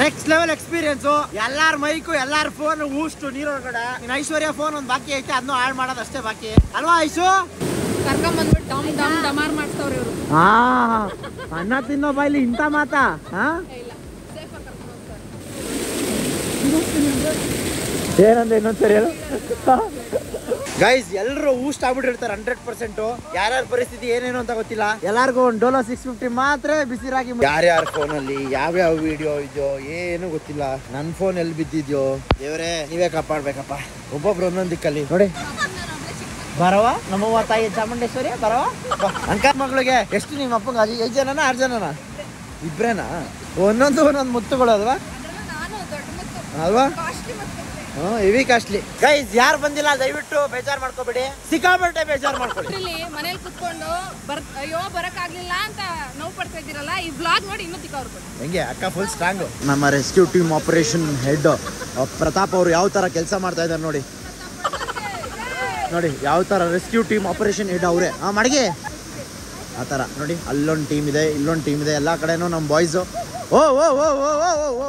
Next level experience. ಎಲ್ಲಾರ ಮೈಕು, ಎಲ್ಲಾರ ಫೋನ್ ಊಷ್ಟು ನೀರೊಳಗಡೆ. ಇನ್ನು ಐಶ್ವರ್ಯ ಫೋನ್ ಒಂದು ಬಾಕಿ ಐತೆ, ಅದನ್ನು ಹಾಳು ಮಾಡೋದು ಅಷ್ಟೇ ಬಾಕಿ ಅಲ್ವಾ ಐಶು? ಕರ್ಕೊಂಡ್ ಬಂದ್ಬಿಟ್ಟು ಡಮ್ ಡಮ್ ಡಮಾರ್ ಮಾಡ್ತಾವ್ರೆ ಇವರು. ಹಾ, ಅನ್ನ ತಿನ್ನೋ ಬಾಯ್ಲಿ ಇಂಥ ಮಾತಾ? ಏನಂದ್ರೆ ಇನ್ನೊಂದ್ಸರಿ ಹೇಳು ಗೈಸ್. ಎಲ್ಲರೂ ಊಸ್ಟ್ ಆಗ್ಬಿಟ್ಟಿರ್ತಾರೆ 100%. ಯಾರ್ಯಾರ ಪರಿಸ್ಥಿತಿ ಏನೇನು ಅಂತ ಗೊತ್ತಿಲ್ಲ. ಎಲ್ಲಾರ್ಗು ಒಂದು ಡೋಲೋ 650 ಮಾತ್ರ ಬಿಸಿರಾಗಿ. ಯಾರ್ಯಾರ ಫೋನಲ್ಲಿ ಯಾವ್ಯಾವ ವಿಡಿಯೋ ಇದೆಯೋ ಏನು ಗೊತ್ತಿಲ್ಲ. ನನ್ನ ಫೋನ್ ಎಲ್ಲಿ ಬಿದ್ದಿದ್ಯೋ ದೇವರೇ, ನೀವೇ ಕಾಪಾಡ್ಬೇಕಪ್ಪ. ಒಬ್ಬೊಬ್ರು ಒಂದೊಂದು ದಿಕ್ಕಲ್ಲಿ ನೋಡಿ. ಬರವ ನಮ್ಮವ್ವ ತಾಯಿ ಚಾಮುಂಡೇಶ್ವರಿ ಬರವ. ಅಂಕ ಮಗಳಿಗೆ ಎಷ್ಟು ನಿಮ್ಮ ಅಪ್ಪಂಗ 5 ಜನನ 6 ಜನನ? ಇಬ್ರೇನಾ? ಒಂದೊಂದು ಮುತ್ತುಗಳು ಅಲ್ವಾ? Heavy costly. ಗೈಸ್ ಯಾರು ಬಂದಿಲ್ಲ ದಯವಿಟ್ಟು ಬೇಜಾರ್ ಮಾಡ್ಕೋಬೇಡಿ, ಸಿಕ್ಕಾಪಟ್ಟೆ ಬೇಜಾರ್ ಮಾಡ್ಕೊಳ್ಳಿ. ಮನೇಲಿ ಕುತ್ಕೊಂಡು ಅಯ್ಯೋ ಬರಕ್ ಆಗ್ಲಿಲ್ಲ ಅಂತ ನೋವು ಪಡ್ತಾ ಇದ್ದೀರಲ್ಲ, ಈ ಬ್ಲಾಗ್ ನೋಡಿ ಇನ್ನೂ ತಿಕ್ಕವ್ರು. ಹೆಂಗೆ ಅಕ್ಕ ಫುಲ್ ಸ್ಟ್ರಾಂಗ್. ನಮ್ಮ rescue team operation head Pratap ಅವರು ಯಾವ ತರ ಕೆಲಸ ಮಾಡ್ತಾ ಇದ್ದಾರೆ ನೋಡಿ. ನೋಡಿ ಯಾವ ತರ ರೆಸ್ಕ್ಯೂ ಟೀಮ್ ಆಪರೇಷನ್ ಹೆಡ್ ಅವರೇ ಮಡಗಿ ಆ ತರ ನೋಡಿ. ಅಲ್ಲೊಂದು ಟೀಮ್ ಇದೆ, ಇಲ್ಲೊಂದು ಟೀಮ್ ಇದೆ, ಎಲ್ಲಾ ಕಡೆನೂ ನಮ್ಮ ಬಾಯ್ಸು. ಓ ಓ ಓ ಓ ಓ ಓ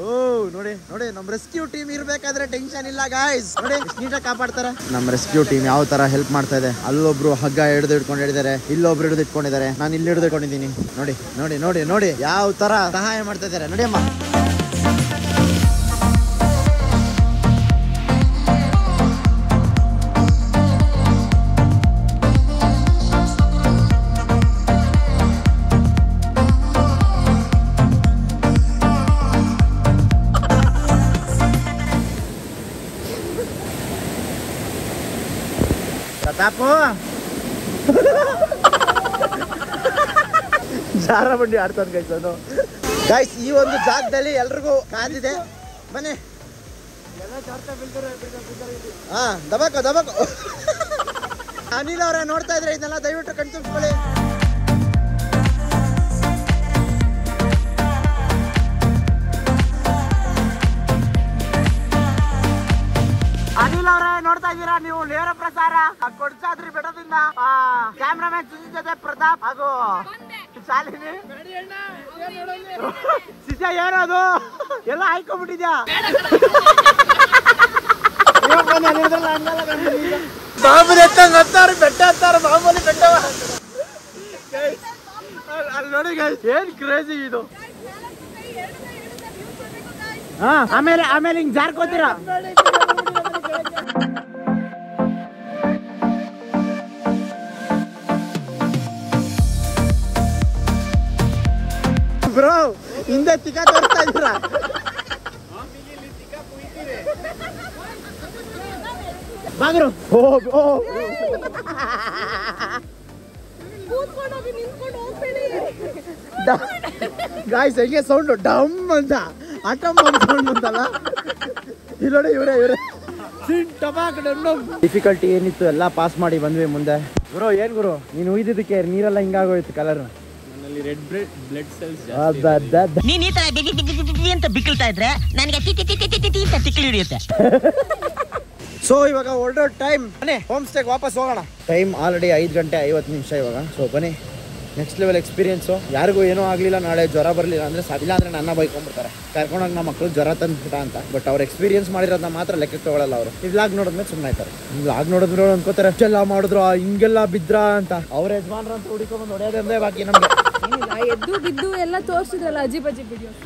ಓ ನೋಡಿ ನೋಡಿ, ನಮ್ಮ ರೆಸ್ಕ್ಯೂ ಟೀಮ್ ಇರ್ಬೇಕಾದ್ರೆ ಟೆನ್ಷನ್ ಇಲ್ಲ ಗಾಯ್ಸ್. ನೋಡಿ ನೀಟಾಗಿ ಕಾಪಾಡ್ತಾರೆ. ನಮ್ಮ ರೆಸ್ಕ್ಯೂ ಟೀಮ್ ಯಾವ ತರ ಹೆಲ್ಪ್ ಮಾಡ್ತಾ ಇದೆ. ಅಲ್ಲೊಬ್ರು ಹಗ್ಗ ಹಿಡಿದಿದ್ದಾರೆ, ಇಲ್ಲೊಬ್ರು ಹಿಡಿದಿಟ್ಕೊಂಡಿದ್ದಾರೆ, ನಾನು ಇಲ್ಲಿ ಹಿಡಿದಿಟ್ಕೊಂಡಿದ್ದೀನಿ. ನೋಡಿ ನೋಡಿ ನೋಡಿ ನೋಡಿ ಯಾವ ತರ ಸಹಾಯ ಮಾಡ್ತಾ ಇದ್ದಾರೆ. ನೋಡಿ ಅಮ್ಮ. ಪ್ರತಾಪು ಜಾರ ಬಂಡಿ ಆಡ್ತಾನೆ ಗೈಸ್ ಅದು. ಗೈಸ್ ಈ ಒಂದು ಜಾಗದಲ್ಲಿ ಎಲ್ರಿಗೂ ಕಾದಿದೆ. ಬನ್ನಿ ದಬಾಕೋ ದಬಾಕೋ. ಅನಿಲ್ ಅವರೇ ನೋಡ್ತಾ ಇದ್ರೆ ಇದನ್ನೆಲ್ಲ ದಯವಿಟ್ಟು ಕಣ್ ತುಂಬಿಸ್ಕೊಳ್ಳಿ. ಅನಿಲ್ ಅವರೇ ನೋಡ್ತಾ ಇದ್ದೀರಾ ನೀವು ನೇರ ಪ್ರಸಾರ ಕೊಡ್ಸಾದ್ರಿ ಬೆಟ್ಟದಿಂದ. ಕ್ಯಾಮ್ರಾಮನ್ ಸುಜಿತ್ ಜೊತೆ ಪ್ರತಾಪ್ ಹಾಗೂ ಶಾಲಿನಿ. ಸಿಜ ಏನದು ಎಲ್ಲ ಹಾಯ್ಕೊಂಡ್ಬಿಟ್ಟಿದ್ಯಾ? ಮಾಮೂಲಿ ಹತ್ತಾರ ಬೆಟ್ಟ ಹತ್ತಾರ, ಮಾಮೂಲಿ ಬೆಟ್ಟವ. ಅಲ್ಲಿ ನೋಡಿ ಏನ್ ಕ್ರೇಜಿ ಇದು. ಆಮೇಲೆ ಆಮೇಲೆ ಹಿಂಗ್ ಜಾರ್ಕೋತೀರಾ. ಬ್ರೋ ಹಿಂದೆ ಚಿಕ್ಕ ತೋರಿಸ್ತಾ ಇದ್ದೀರಾ? ಬಾಗ್ರು ಗಾಯ್ಸ್ ಹೆಂಗೆ ಸೌಂಡ್ ಡಮ್ ಅಂತ ಅಟಮ್ ಸೌಂಡ್ ಅಂತಲ್ಲ. ಇಲ್ಲೋಡಿ ಇವರೇ ಡಿಫಿಕಲ್ಟಿ ಏನಿತ್ತು ಎಲ್ಲ ಪಾಸ್ ಮಾಡಿ ಬಂದ್ವಿ ಮುಂದೆ. ಗುರು ಏನ್ ಗುರು ನೀನು ಉಯ್ದಿದ್ದಕ್ಕೆ ನೀರೆಲ್ಲ ಹಿಂಗಾಗೋಯ್ತು ಕಲರ್. ರೆಡ್ ಬ್ಲಡ್ ಸೆಲ್ಸ್ ನೀನ್ ಈ ತರ ಅಂತ ಬಿಕ್ಕಳ್ತಾ ಇದ್ರೆ ನನಗೆ ತಿಕ್ಕಿ ಹಿಡಿಯುತ್ತೆ. ಸೊ ಇವಾಗ ಹೊರಡೋ ಟೈಮ್. ಬನ್ನಿ ಹೋಮ್ ಸ್ಟೇಗೆ ವಾಪಸ್ ಹೋಗೋಣ. ಟೈಮ್ ಆಲ್ರೆಡಿ 5 ಗಂಟೆ 50 ನಿಮಿಷ ಇವಾಗ. ಸೊ ಬನ್ನಿ ನೆಕ್ಸ್ಟ್ ಲೆವೆಲ್ ಎಕ್ಸ್ಪೀರಿಯನ್ಸು. ಯಾರಿಗೂ ಏನೂ ಆಗಲಿಲ್ಲ, ನಾಳೆ ಜ್ವರ ಬರಲಿಲ್ಲ ಅಂದರೆ ಇಲ್ಲ ಅಂದರೆ ನನ್ನ ಬೈಕೊಂಡ್ಬಿಡ್ತಾರೆ ಕರ್ಕೊಂಡೋಗಿ ನಮ್ಮ ಮಕ್ಕಳು ಜ್ವರ ತಂದ್ಬಿಟ್ಟ ಅಂತ. ಬಟ್ ಅವ್ರು ಎಕ್ಸ್ಪೀರಿಯನ್ಸ್ ಮಾಡಿರೋದನ್ನ ಮಾತ್ರ ಲೆಕ್ಕಕ್ಕೆ ತಗೊಳ್ಳಲ್ಲ ಅವರು. ಈ ವ್ಲಾಗ್ ನೋಡಿದ್ಮೇಲೆ ಸುಮ್ಮನೆ ಆಯ್ತಾರೆ. ವ್ಲಾಗ್ ನೋಡಿದ್ರು ಅನ್ಕೋತಾರೆ ಅಷ್ಟೆಲ್ಲ ಮಾಡಿದ್ರು ಹಿಂಗೆಲ್ಲ ಬಿದ್ರ ಅಂತ. ಅವ್ರ ಯಜಮಾನ್ರ ಅಂತ ಹುಡುಕೊಂಡ್ಬಂದು ಹೊಡೆಯೋದೇ ಬಾಕಿ ನಮ್ಗೆ. ಎದ್ದು ಬಿದ್ದು ಎಲ್ಲ ತೋರಿಸಿದ್ರಲ್ಲ ಅಜೀಬ್ ವಿಡಿಯೋಸ್.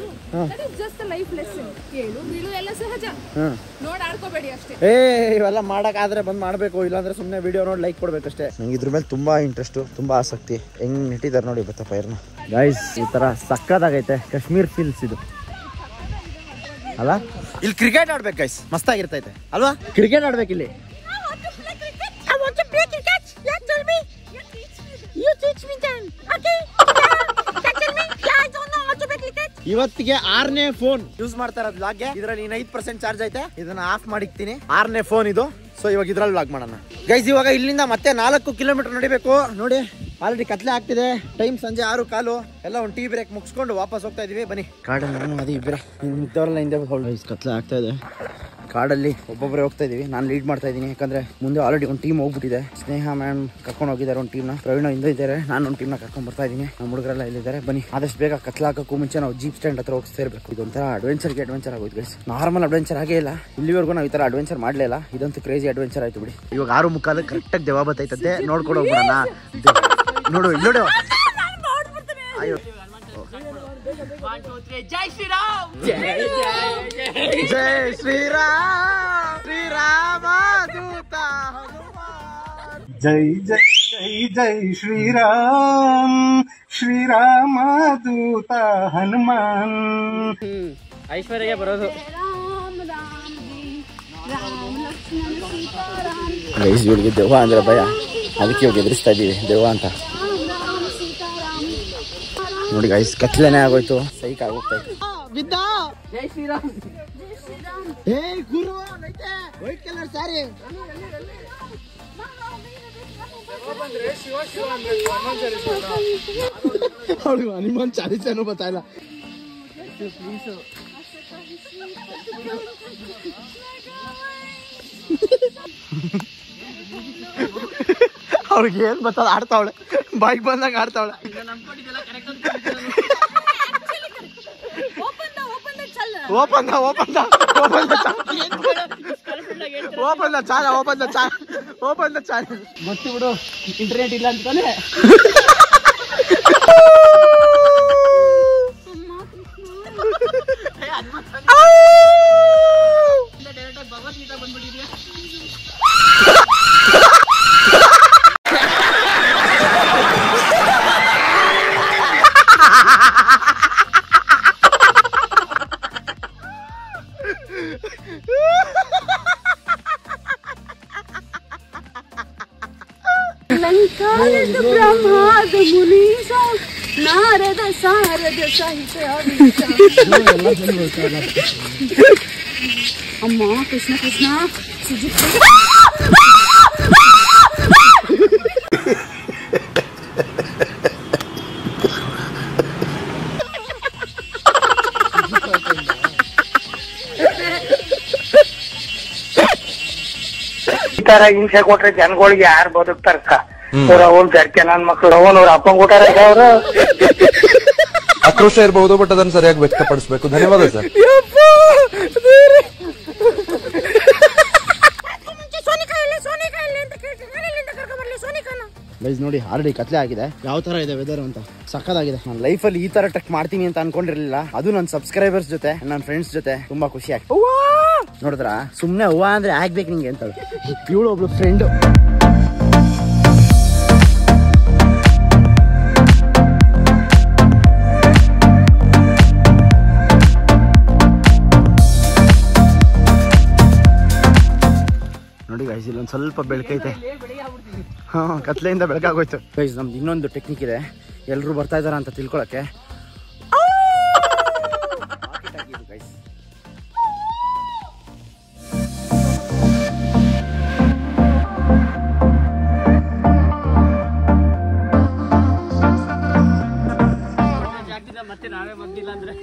Just life lesson. ಕೇಳು ಬೀಳು ಎಲ್ಲ ಸಹಜ, ನೋಡಿ ಆಡ್ಕೋಬೇಡಿ ಅಷ್ಟೇ. ಇವೆಲ್ಲ ಮಾಡಕ್ಕಾದ್ರೆ ಬಂದ್ ಮಾಡ್ಬೇಕು, ಇಲ್ಲಾಂದ್ರೆ ಸುಮ್ಮನೆ ವಿಡಿಯೋ ನೋಡಿ ಲೈಕ್ ಕೊಡ್ಬೇಕಷ್ಟೇ. ನಂಗೆ ಇದ್ರ ಮೇಲೆ ತುಂಬಾ ಇಂಟ್ರೆಸ್ಟ್, ತುಂಬಾ ಆಸಕ್ತಿ. ಹೆಂಗ್ ನೆಟ್ಟಿದ್ದಾರೆ ನೋಡಿ ಬತ್ತ ಪೈರ್ನ ಗೈಸ್. ಈ ತರ ಸಕ್ಕದಾಗೈತೆ ಕಾಶ್ಮೀರ್ ಫೀಲ್ಸ್ ಇದು ಅಲ್ಲ. ಇಲ್ಲಿ ಕ್ರಿಕೆಟ್ ಆಡ್ಬೇಕು ಗೈಸ್, ಮಸ್ತಾಗಿರ್ತೈತೆ ಅಲ್ವಾ? ಕ್ರಿಕೆಟ್ ಆಡ್ಬೇಕು ಇಲ್ಲಿ. ಇವತ್ತಿಗೆ 6ನೇ ಫೋನ್ ಯೂಸ್ ಮಾಡ್ತಾ ಇರೋದು ವ್ಲಾಗ್ಗೆ. ಇದ್ರಲ್ಲಿ 5% ಚಾರ್ಜ್ ಐತೆ, ಇದನ್ನ ಆಫ್ ಮಾಡಿಕ್ತೀನಿ. 6ನೇ ಫೋನ್ ಇದು. ಸೊ ಇವಾಗ ಇದ್ರಲ್ಲಿ ವ್ಲಾಗ್ ಮಾಡೋಣ ಗೈಸ್. ಇವಾಗ ಇಲ್ಲಿಂದ ಮತ್ತೆ 4 ಕಿಲೋಮೀಟರ್ ನಡಿಬೇಕು. ನೋಡಿ ಆಲ್ರೆಡಿ ಕತ್ಲೆ ಆಗ್ತಿದೆ. ಟೈಮ್ ಸಂಜೆ 6 ಎಲ್ಲ ಒಂದು ಟೀ ಬ್ರೇಕ್ ಮುಗಿಸ್ಕೊಂಡು ವಾಪಸ್ ಹೋಗ್ತಾ ಇದೀವಿ. ಬನ್ನಿ ಕಾಡಲ್ಲಿ ನಾನು ಅದೇ ಇಬ್ಬರೇ ಮಿಕ್ಕವರೆಲ್ಲ ಹಿಂದೆ ಕತ್ಲೆ ಆಗ್ತಾ ಇದೆ. ಕಾಡಲ್ಲಿ ಒಬ್ಬೊಬ್ಬರೇ ಹೋಗ್ತಾ ಇದೀವಿ. ನಾನು ಲೀಡ್ ಮಾಡ್ತಾ ಇದ್ದೀನಿ, ಯಾಕಂದ್ರೆ ಮುಂದೆ ಆಲ್ರೆಡಿ ಒಂದು ಟೀಮ್ ಹೋಗ್ಬಿಟ್ಟಿದೆ. ಸ್ನೇಹ ಮ್ಯಾಮ್ ಕರ್ಕೊಂಡು ಹೋಗಿದ್ದಾರೆ ಒಂದು ಟೀಮ್ನ, ಪ್ರವೀಣ ಹಿಂದೆ ಇದ್ದಾರೆ, ನಾನು ಒಂದು ಟೀಮ್ನ ಕರ್ಕೊಂಡು ಬರ್ತಾ ಇದ್ದೀನಿ. ನಮ್ಮ ಹುಡುಗರೆಲ್ಲ ಇಲ್ಲಿದ್ದಾರೆ. ಬನ್ನಿ ಆದಷ್ಟು ಬೇಗ ಕತ್ಲೆ ಹಾಕೋಕ್ಕೂ ಮುಂಚೆ ನಾವು ಜೀಪ್ ಸ್ಟ್ಯಾಂಡ್ ಹತ್ರ ಹೋಗಿ ಸೇರ್ಬೇಕು. ಇದೊಂಥರ ಅಡ್ವೆಂಚರ್ ಆಗೋಯ್ತು ಗೈಸ್. ನಾರ್ಮಲ್ ಅಡ್ವೆಂಚರ್ ಆಗೇ ಇಲ್ಲ ಇಲ್ಲಿವರೆಗೂ. ನಾವು ಈ ತರ ಅಡ್ವೆಂಚರ್ ಮಾಡಲೇ ಇಲ್ಲ. ಇದಂತೂ ಕ್ರೇಜಿ ಅಡ್ವೆಂಚರ್ ಆಯ್ತು ಬಿಡಿ. ಇವಾಗ 6:45 ಕರೆಕ್ಟಾಗಿ ದೆವ್ವ ಬತ್ತೈತಂತೆ, ನೋಡ್ಕೊಂಡು ಹೋಗ್ಬಿಡೋಣ. ನೋಡು ನೋಡು. ಅಯ್ಯೋ ಜೈ ಶ್ರೀರಾಮ್, ಜೈ ಶ್ರೀರಾಮ್, ಶ್ರೀರಾಮ ದೂತ ಜೈ ಜೈ ಜೈ ಜೈ ಶ್ರೀರಾಮ್, ಶ್ರೀರಾಮ ದೂತ ಹನುಮಾನ್. ಐಶ್ವರ್ಯ ಬರೋದು. ಇವಳಿಗೆ ದೆವ್ವ ಅಂದ್ರೆ ಭಯ, ಅದಕ್ಕೆ ಇವಾಗ ಎದುರಿಸ್ತಾ ಇದ್ದೀವಿ ದೆವ್ವ ಅಂತ. ನೋಡಿ ಗೈಸ್ ಕತ್ಲೆನೇ ಆಗೋಯ್ತು, ಸೈಕ್ ಆಗೋಗ್ತಾ ಇತ್ತು. ಬಿದ್ದ. ಜೈ ಶ್ರೀರಾಮ್. ಏ ಗುರು ವೈಟ್ ಕಲರ್ ಸಾರಿ. ಅವಳು ಹನುಮಾನ್ ಚಾಲಿಸನೂ ಗೊತ್ತಾಯಿಲ್ಲ. ಅವ್ರಿಗೆ ಏನ್ ಬರ್ತದ ಆಡ್ತಾವಳೆ, ಬೈಕ್ ಬಂದಂಗ ಆಡ್ತಾವಳೆ. ಮತ್ತೆ ಬಿಡು, ಇಂಟರ್ನೆಟ್ ಇಲ್ಲ ಅಂತಾನೆ. ಭಗವದ್ಗೀತಾ ಬಂದ್ಬಿಟ್ಟಿದ್ಯಾ? ಲಂಕಾರದ ಬ್ರಹ್ಮಾದ ಮುನೀಸ ನಾರದ ಸಾರದ ಸಾಹಿತ್ಯ ಅಮ್ಮ ಕೃಷ್ಣ ಕೃಷ್ಣ ಈ ತರ ಹಿಂಸೆ ಕೊಟ್ರೆ ಜನಗಳಿಗೆ ಯಾರು ಬದುಕ್ತಾರಕ್ಕ? ಅವ್ರ ಗರ್ಕೆ ನನ್ ಮಕ್ಳು ಅವ್ರ ಅಪ್ಪಂಗ್ ಊಟಾರ ಅವ್ರು ಆಕ್ರೋಶ ಇರಬಹುದು, ಬಟ್ ಅದನ್ನ ಸರಿಯಾಗಿ ವ್ಯಕ್ತಪಡಿಸಬೇಕು. ಧನ್ಯವಾದ ಸರ್. ಗೈಸ್ ನೋಡಿ ಆಲ್ರೆಡಿ ಕತ್ಲೆ ಆಗಿದೆ. ಯಾವ ತರ ಇದೆ ವೆದರ್ ಅಂತ ಸಕ್ಕದಾಗಿದೆ. ನಾನು ಲೈಫಲ್ಲಿ ಈ ತರ ಟ್ರೆಕ್ ಮಾಡ್ತೀನಿ ಅಂತ ಅನ್ಕೊಂಡಿರ್ಲಿಲ್ಲ. ಅದು ನನ್ನ ಸಬ್ಸ್ಕ್ರೈಬರ್ಸ್ ಜೊತೆ, ನನ್ನ ಫ್ರೆಂಡ್ಸ್ ಜೊತೆ ತುಂಬಾ ಖುಷಿ ಆಗ್ತದೆ. ನೋಡಿದ್ರ ಸುಮ್ನೆ ಹೂವ ಅಂದ್ರೆ ಆಗ್ಬೇಕು ನಿಂಗೆ ಅಂತ ಇವಳು ಒಬ್ಳು ಫ್ರೆಂಡ್. ನೋಡಿ ಗೈಸ್ ಇಲ್ಲೊಂದು ಸ್ವಲ್ಪ ಬೆಳಕೈತೆ. ಹಾ, ಕತ್ಲೆಯಿಂದ ಬೆಳಕಾಗೋಯ್ತು ಗೈಸ್. ನಮ್ದು ಇನ್ನೊಂದು ಟೆಕ್ನಿಕ್ ಇದೆ, ಎಲ್ಲರೂ ಬರ್ತಾ ಇದಾರ ಅಂತ ತಿಳ್ಕೊಳಕ್ಕೆ. ಮತ್ತೆ ನಾವೇ ಬಂದಿಲ್ಲ ಅಂದ್ರೆ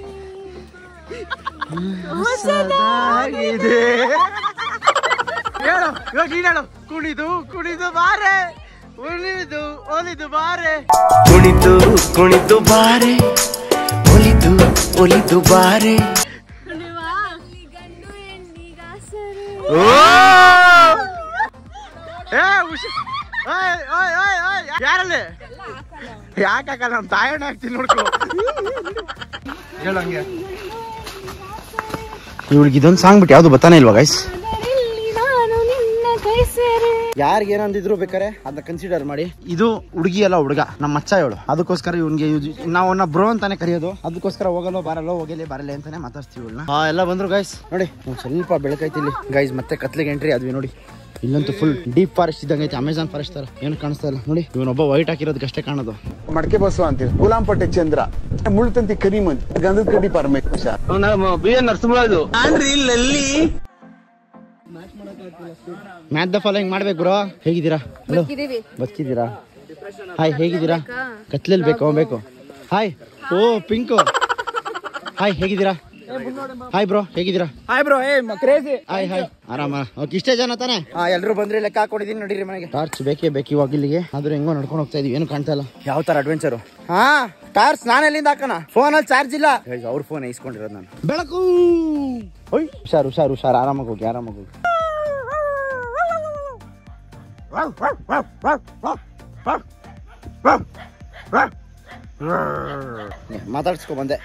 ಹೇಳು, ಇವಾಗ ನೀನ್ ಹೇಳು. ಕುಣಿದು ಕುಣಿದು ಬಾರೆ, ಒಲಿದು ಒಲಿದು ಬಾರೆ, ಕುಣಿದು ಕುಣಿದು ಬಾರೆ, ಒಲಿದು ಒಲಿದು ಬಾರೆ. ಯಾರಲ್ಲಿ ಯಾಕ ನಮ್ ತಾಯಣ್ಣ ಆಗ್ತೀನಿ ನೋಡ್ಕೊ. ಹೇಳಂಗೆ ಇವಳಿಗೆ ಇದೊಂದು ಸಾಂಗ್ ಬಿಟ್ಟು ಯಾವ್ದು ಬರ್ತಾನೆ ಇಲ್ವಾ ಗೈಸ್? ಯಾರಿಗೆ ಏನಂದಿದ್ರು ಬೇಕಾರೆ ಅದನ್ನ ಕನ್ಸಿಡರ್ ಮಾಡಿ. ಇದು ಹುಡುಗಿ ಅಲ್ಲ ಹುಡುಗ, ನಮ್ಮ ಮಚ್ಚ ಇವಳು. ಅದಕ್ಕೋಸ್ಕರ ಇವ್ನಿಗೆ ನಾವನ್ನ ಬ್ರೋ ಅಂತಾನೆ ಕರೆಯೋದು. ಅದಕ್ಕೋಸ್ಕರ ಹೋಗಲ್ಲೋ ಬರಲ್ಲೋ, ಹೋಗಲೇ ಬರಲ್ಲ ಅಂತಾನೆ ಮಾತಾಡ್ತೀವಿ ಇವಳನ್ನ. ಎಲ್ಲ ಬಂದ್ರು ಗೈಸ್. ನೋಡಿ ಸ್ವಲ್ಪ ಬೆಳಕೈತಿ ಇಲ್ಲಿ ಗೈಸ್. ಮತ್ತೆ ಕತ್ಲೆಗೆ ಎಂಟ್ರಿ ಆದ್ವಿ ನೋಡಿ. ಇಲ್ಲಂತೂ ಫುಲ್ ಡೀಪ್ ಫಾರೆಸ್ಟ್ ಇದ್ದಂಗೆ ಐತೆ, ಅಮೆಜಾನ್ ಫಾರೆಸ್ಟ್ ತರ. ಏನು ಕಾಣಿಸ್ತಾ ಇಲ್ಲ ನೋಡಿ. ಇವನೊಬ್ಬ ವೈಟ್ ಹಾಕಿರೋದಕ್ಕಷ್ಟೇ ಕಾಣೋದು. ಮಡಕೆ ಬಸವ ಅಂತೀವಿ. ಗುಲಾಂಪಟ್ಟೆ ಚಂದ್ರ, ಮುಳ್ತಂತಿ ಕರಿಮಂತ್, ಗಂಧದ ಕಡ್ಡಿ Paramesha, B N Narasimharaju. Match the following ಮಾಡ್ಬೇಕು ಬ್ರೋ. ಹೇಗಿದ್ದೀರಾ? ಹಲೋ, ಬದುಕಿದ್ದೀರಾ? ಹಾಯ್, ಹೇಗಿದ್ದೀರಾ? ಕತ್ಲೆಲ್ ಬೇಕು. ಹಾಯ್, ಓ ಪಿಂಕು. ಹಾಯ್, ಹೇಗಿದ್ದೀರಾ? ಹಾಯ್ ಬ್ರೋ, ಹೇಗಿದ್ದೀರಾ? Hi bro, crazy. Hi hi, ಆರಾಮ? ಓಕೆ, ಇಷ್ಟೇ ಜನ ತಾನೆ? ಎಲ್ರು ಬಂದ್ರೆ ಲೆಕ್ಕ ಹಾಕೊಂಡಿದೀನಿ ನಡೀರಿ ಮನೆಗೆ. ಟಾರ್ಚ್ ಬೇಕೇ ಬೇಕು ಇವಾಗ ಇಲ್ಲಿಗೆ. ಆದ್ರೆ ಹೆಂಗೋ ನಡ್ಕೊಂಡು ಹೋಗ್ತಾ ಇದೀವಿ, ಏನು ಕಾಣ್ತಾ ಇಲ್ಲ. ಯಾವ ತರ ಅಡ್ವೆಂಚರು? ಹಾ, ಟಾರ್ಚ್ ನಾನು ಎಲ್ಲಿಂದ ಹಾಕೋಣ? ಫೋನಲ್ಲಿ ಚಾರ್ಜ್ ಇಲ್ಲ. ಅವ್ರ ಫೋನ್ ಇಸ್ಕೊಂಡಿರೋದು ನಾನು. ಬೆಳಕು. ಹುಷಾರು, ಆರಾಮಾಗಿ ಹೋಗಿ. ಮಾತಾಡ್ಸ್ಕೊ ಬಂದೆ.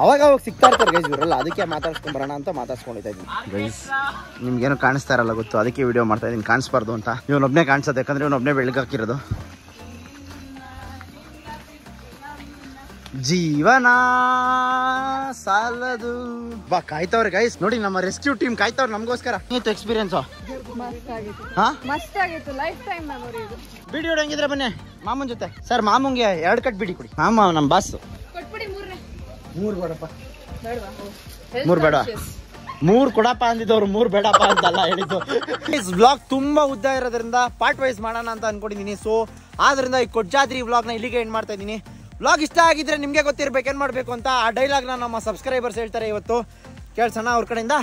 ಅವಾಗ ಸಿಗ್ತಾ ಇರ್ತಾರೆ ಗೈಸ್ ಇವರೆಲ್ಲ, ಅದಕ್ಕೆ ಮಾತಾಡ್ಸ್ಕೊಂಡ್ ಬರೋಣ ಅಂತ ಮಾತಾಡ್ಸ್ಕೊಂಡಿದ್ದೆ ಗೈಸ್. ನಿಮ್ಗೇನು ಕಾಣಿಸ್ತಾ ಇರಲ್ಲ ಗೊತ್ತು, ಅದಕ್ಕೆ ವಿಡಿಯೋ ಮಾಡ್ತಾ ಇದ್ದೀನಿ. ಕಾಣಿಸ್ಬಾರ್ದು ಅಂತ. ಇವನೊಬ್ನೇ ಕಾಣಿಸೋದು, ಯಾಕಂದ್ರೆ ಇವನೊಬ್ನೇ ಬೆಳಗಾಕಿರೋದು. ಜೀವನ ಸಾಲದು ಬಾ. ಕಾಯ್ತವ್ರೆ ಗೈಸ್ ನೋಡಿ, ನಮ್ಮ ರೆಸ್ಕ್ಯೂ ಟೀಮ್ ಕಾಯ್ತವ್ರೆ ನಮಗೋಸ್ಕರ. ಏನಿತ್ತು ಎಕ್ಸ್ಪೀರಿಯನ್ಸ್? ಮಸ್ತ್ ಆಗಿತ್ತು, ಲೈಫ್ ಟೈಮ್ ಮೆಮೊರಿ ಇದು. ಬಿಡಿ ಹೊಡಂಗಿದ್ರೆ ಬನ್ನಿ ಮಾಮೂನ್ ಜೊತೆ. ಸರ್ ಮಾಮೂಂಗೆ 2 ಕಟ್ ಬಿಡಿ ಕೊಡಿ. ಮಾಮ ನಮ್ಮ ಬಾಸ್. ಕೊಟ್ಬಿಡಿ 3 ಬೇಡಪ್ಪ. 3 ಬೇಡ, 3 ಕೊಡಪ್ಪ ಅಂದಿದ್ದವ್ರು, 3 ಬೇಡಪ್ಪ ಅಂತಲ್ಲ ಹೇಳಿದ್ದು. ವ್ಲಾಗ್ ತುಂಬಾ ಉದ್ದ ಇರೋದ್ರಿಂದ ಪಾರ್ಟ್ ವೈಸ್ ಮಾಡೋಣ ಅಂತ ಅನ್ಕೊಂಡಿದೀನಿ. ಸೊ ಆದ್ರಿಂದ ಈ ಕೊಡ್ಜಾದ್ರಿ ವ್ಲಾಗ್ನ ಇಲ್ಲಿಗೆ ಎಂಡ್ ಮಾಡ್ತಾ ಇದ್ದೀನಿ. ವ್ಲಾಗ್ ಇಷ್ಟ ಆಗಿದ್ರೆ ನಿಮ್ಗೆ ಗೊತ್ತಿರ್ಬೇಕು ಏನ್ ಮಾಡ್ಬೇಕು ಅಂತ. ಆ ಡೈಲಾಗ್ನ ನಮ್ಮ ಸಬ್ಸ್ಕ್ರೈಬರ್ಸ್ ಹೇಳ್ತಾರೆ ಇವತ್ತು, ಕೇಳ್ಸೋಣ ಅವ್ರ ಕಡೆಯಿಂದ.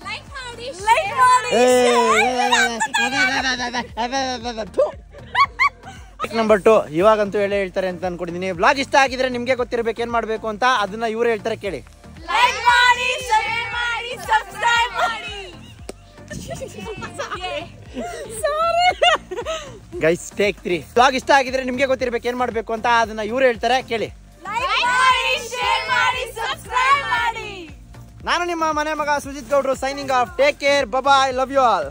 ಲೈಕ್ ಮಾಡಿ ನಂಬರ್ 2 ಇವಾಗಂತೂ ಹೇಳ್ತಾರೆ ಅಂತ ಅನ್ಕೊಂಡಿದ್ದೀನಿ. ಬ್ಲಾಗ್ ಇಷ್ಟ ಆಗಿದ್ರೆ ನಿಮ್ಗೆ ಗೊತ್ತಿರ್ಬೇಕು ಏನ್ ಮಾಡ್ಬೇಕು ಅಂತ, ಅದನ್ನ ಇವ್ರು ಹೇಳ್ತಾರೆ ಕೇಳಿ. Guys take 3. ಬ್ಲಾಗ್ ಇಷ್ಟ ಆಗಿದ್ರೆ ನಿಮ್ಗೆ ಗೊತ್ತಿರ್ಬೇಕು ಏನ್ ಮಾಡ್ಬೇಕು ಅಂತ, ಅದನ್ನ ಇವ್ರು ಹೇಳ್ತಾರೆ ಕೇಳಿ. ನಾನು ನಿಮ್ಮ ಮನೆ ಮಗ ಸುಜಿತ್ ಗೌಡ್ರು signing off. Take care, bye, love you all.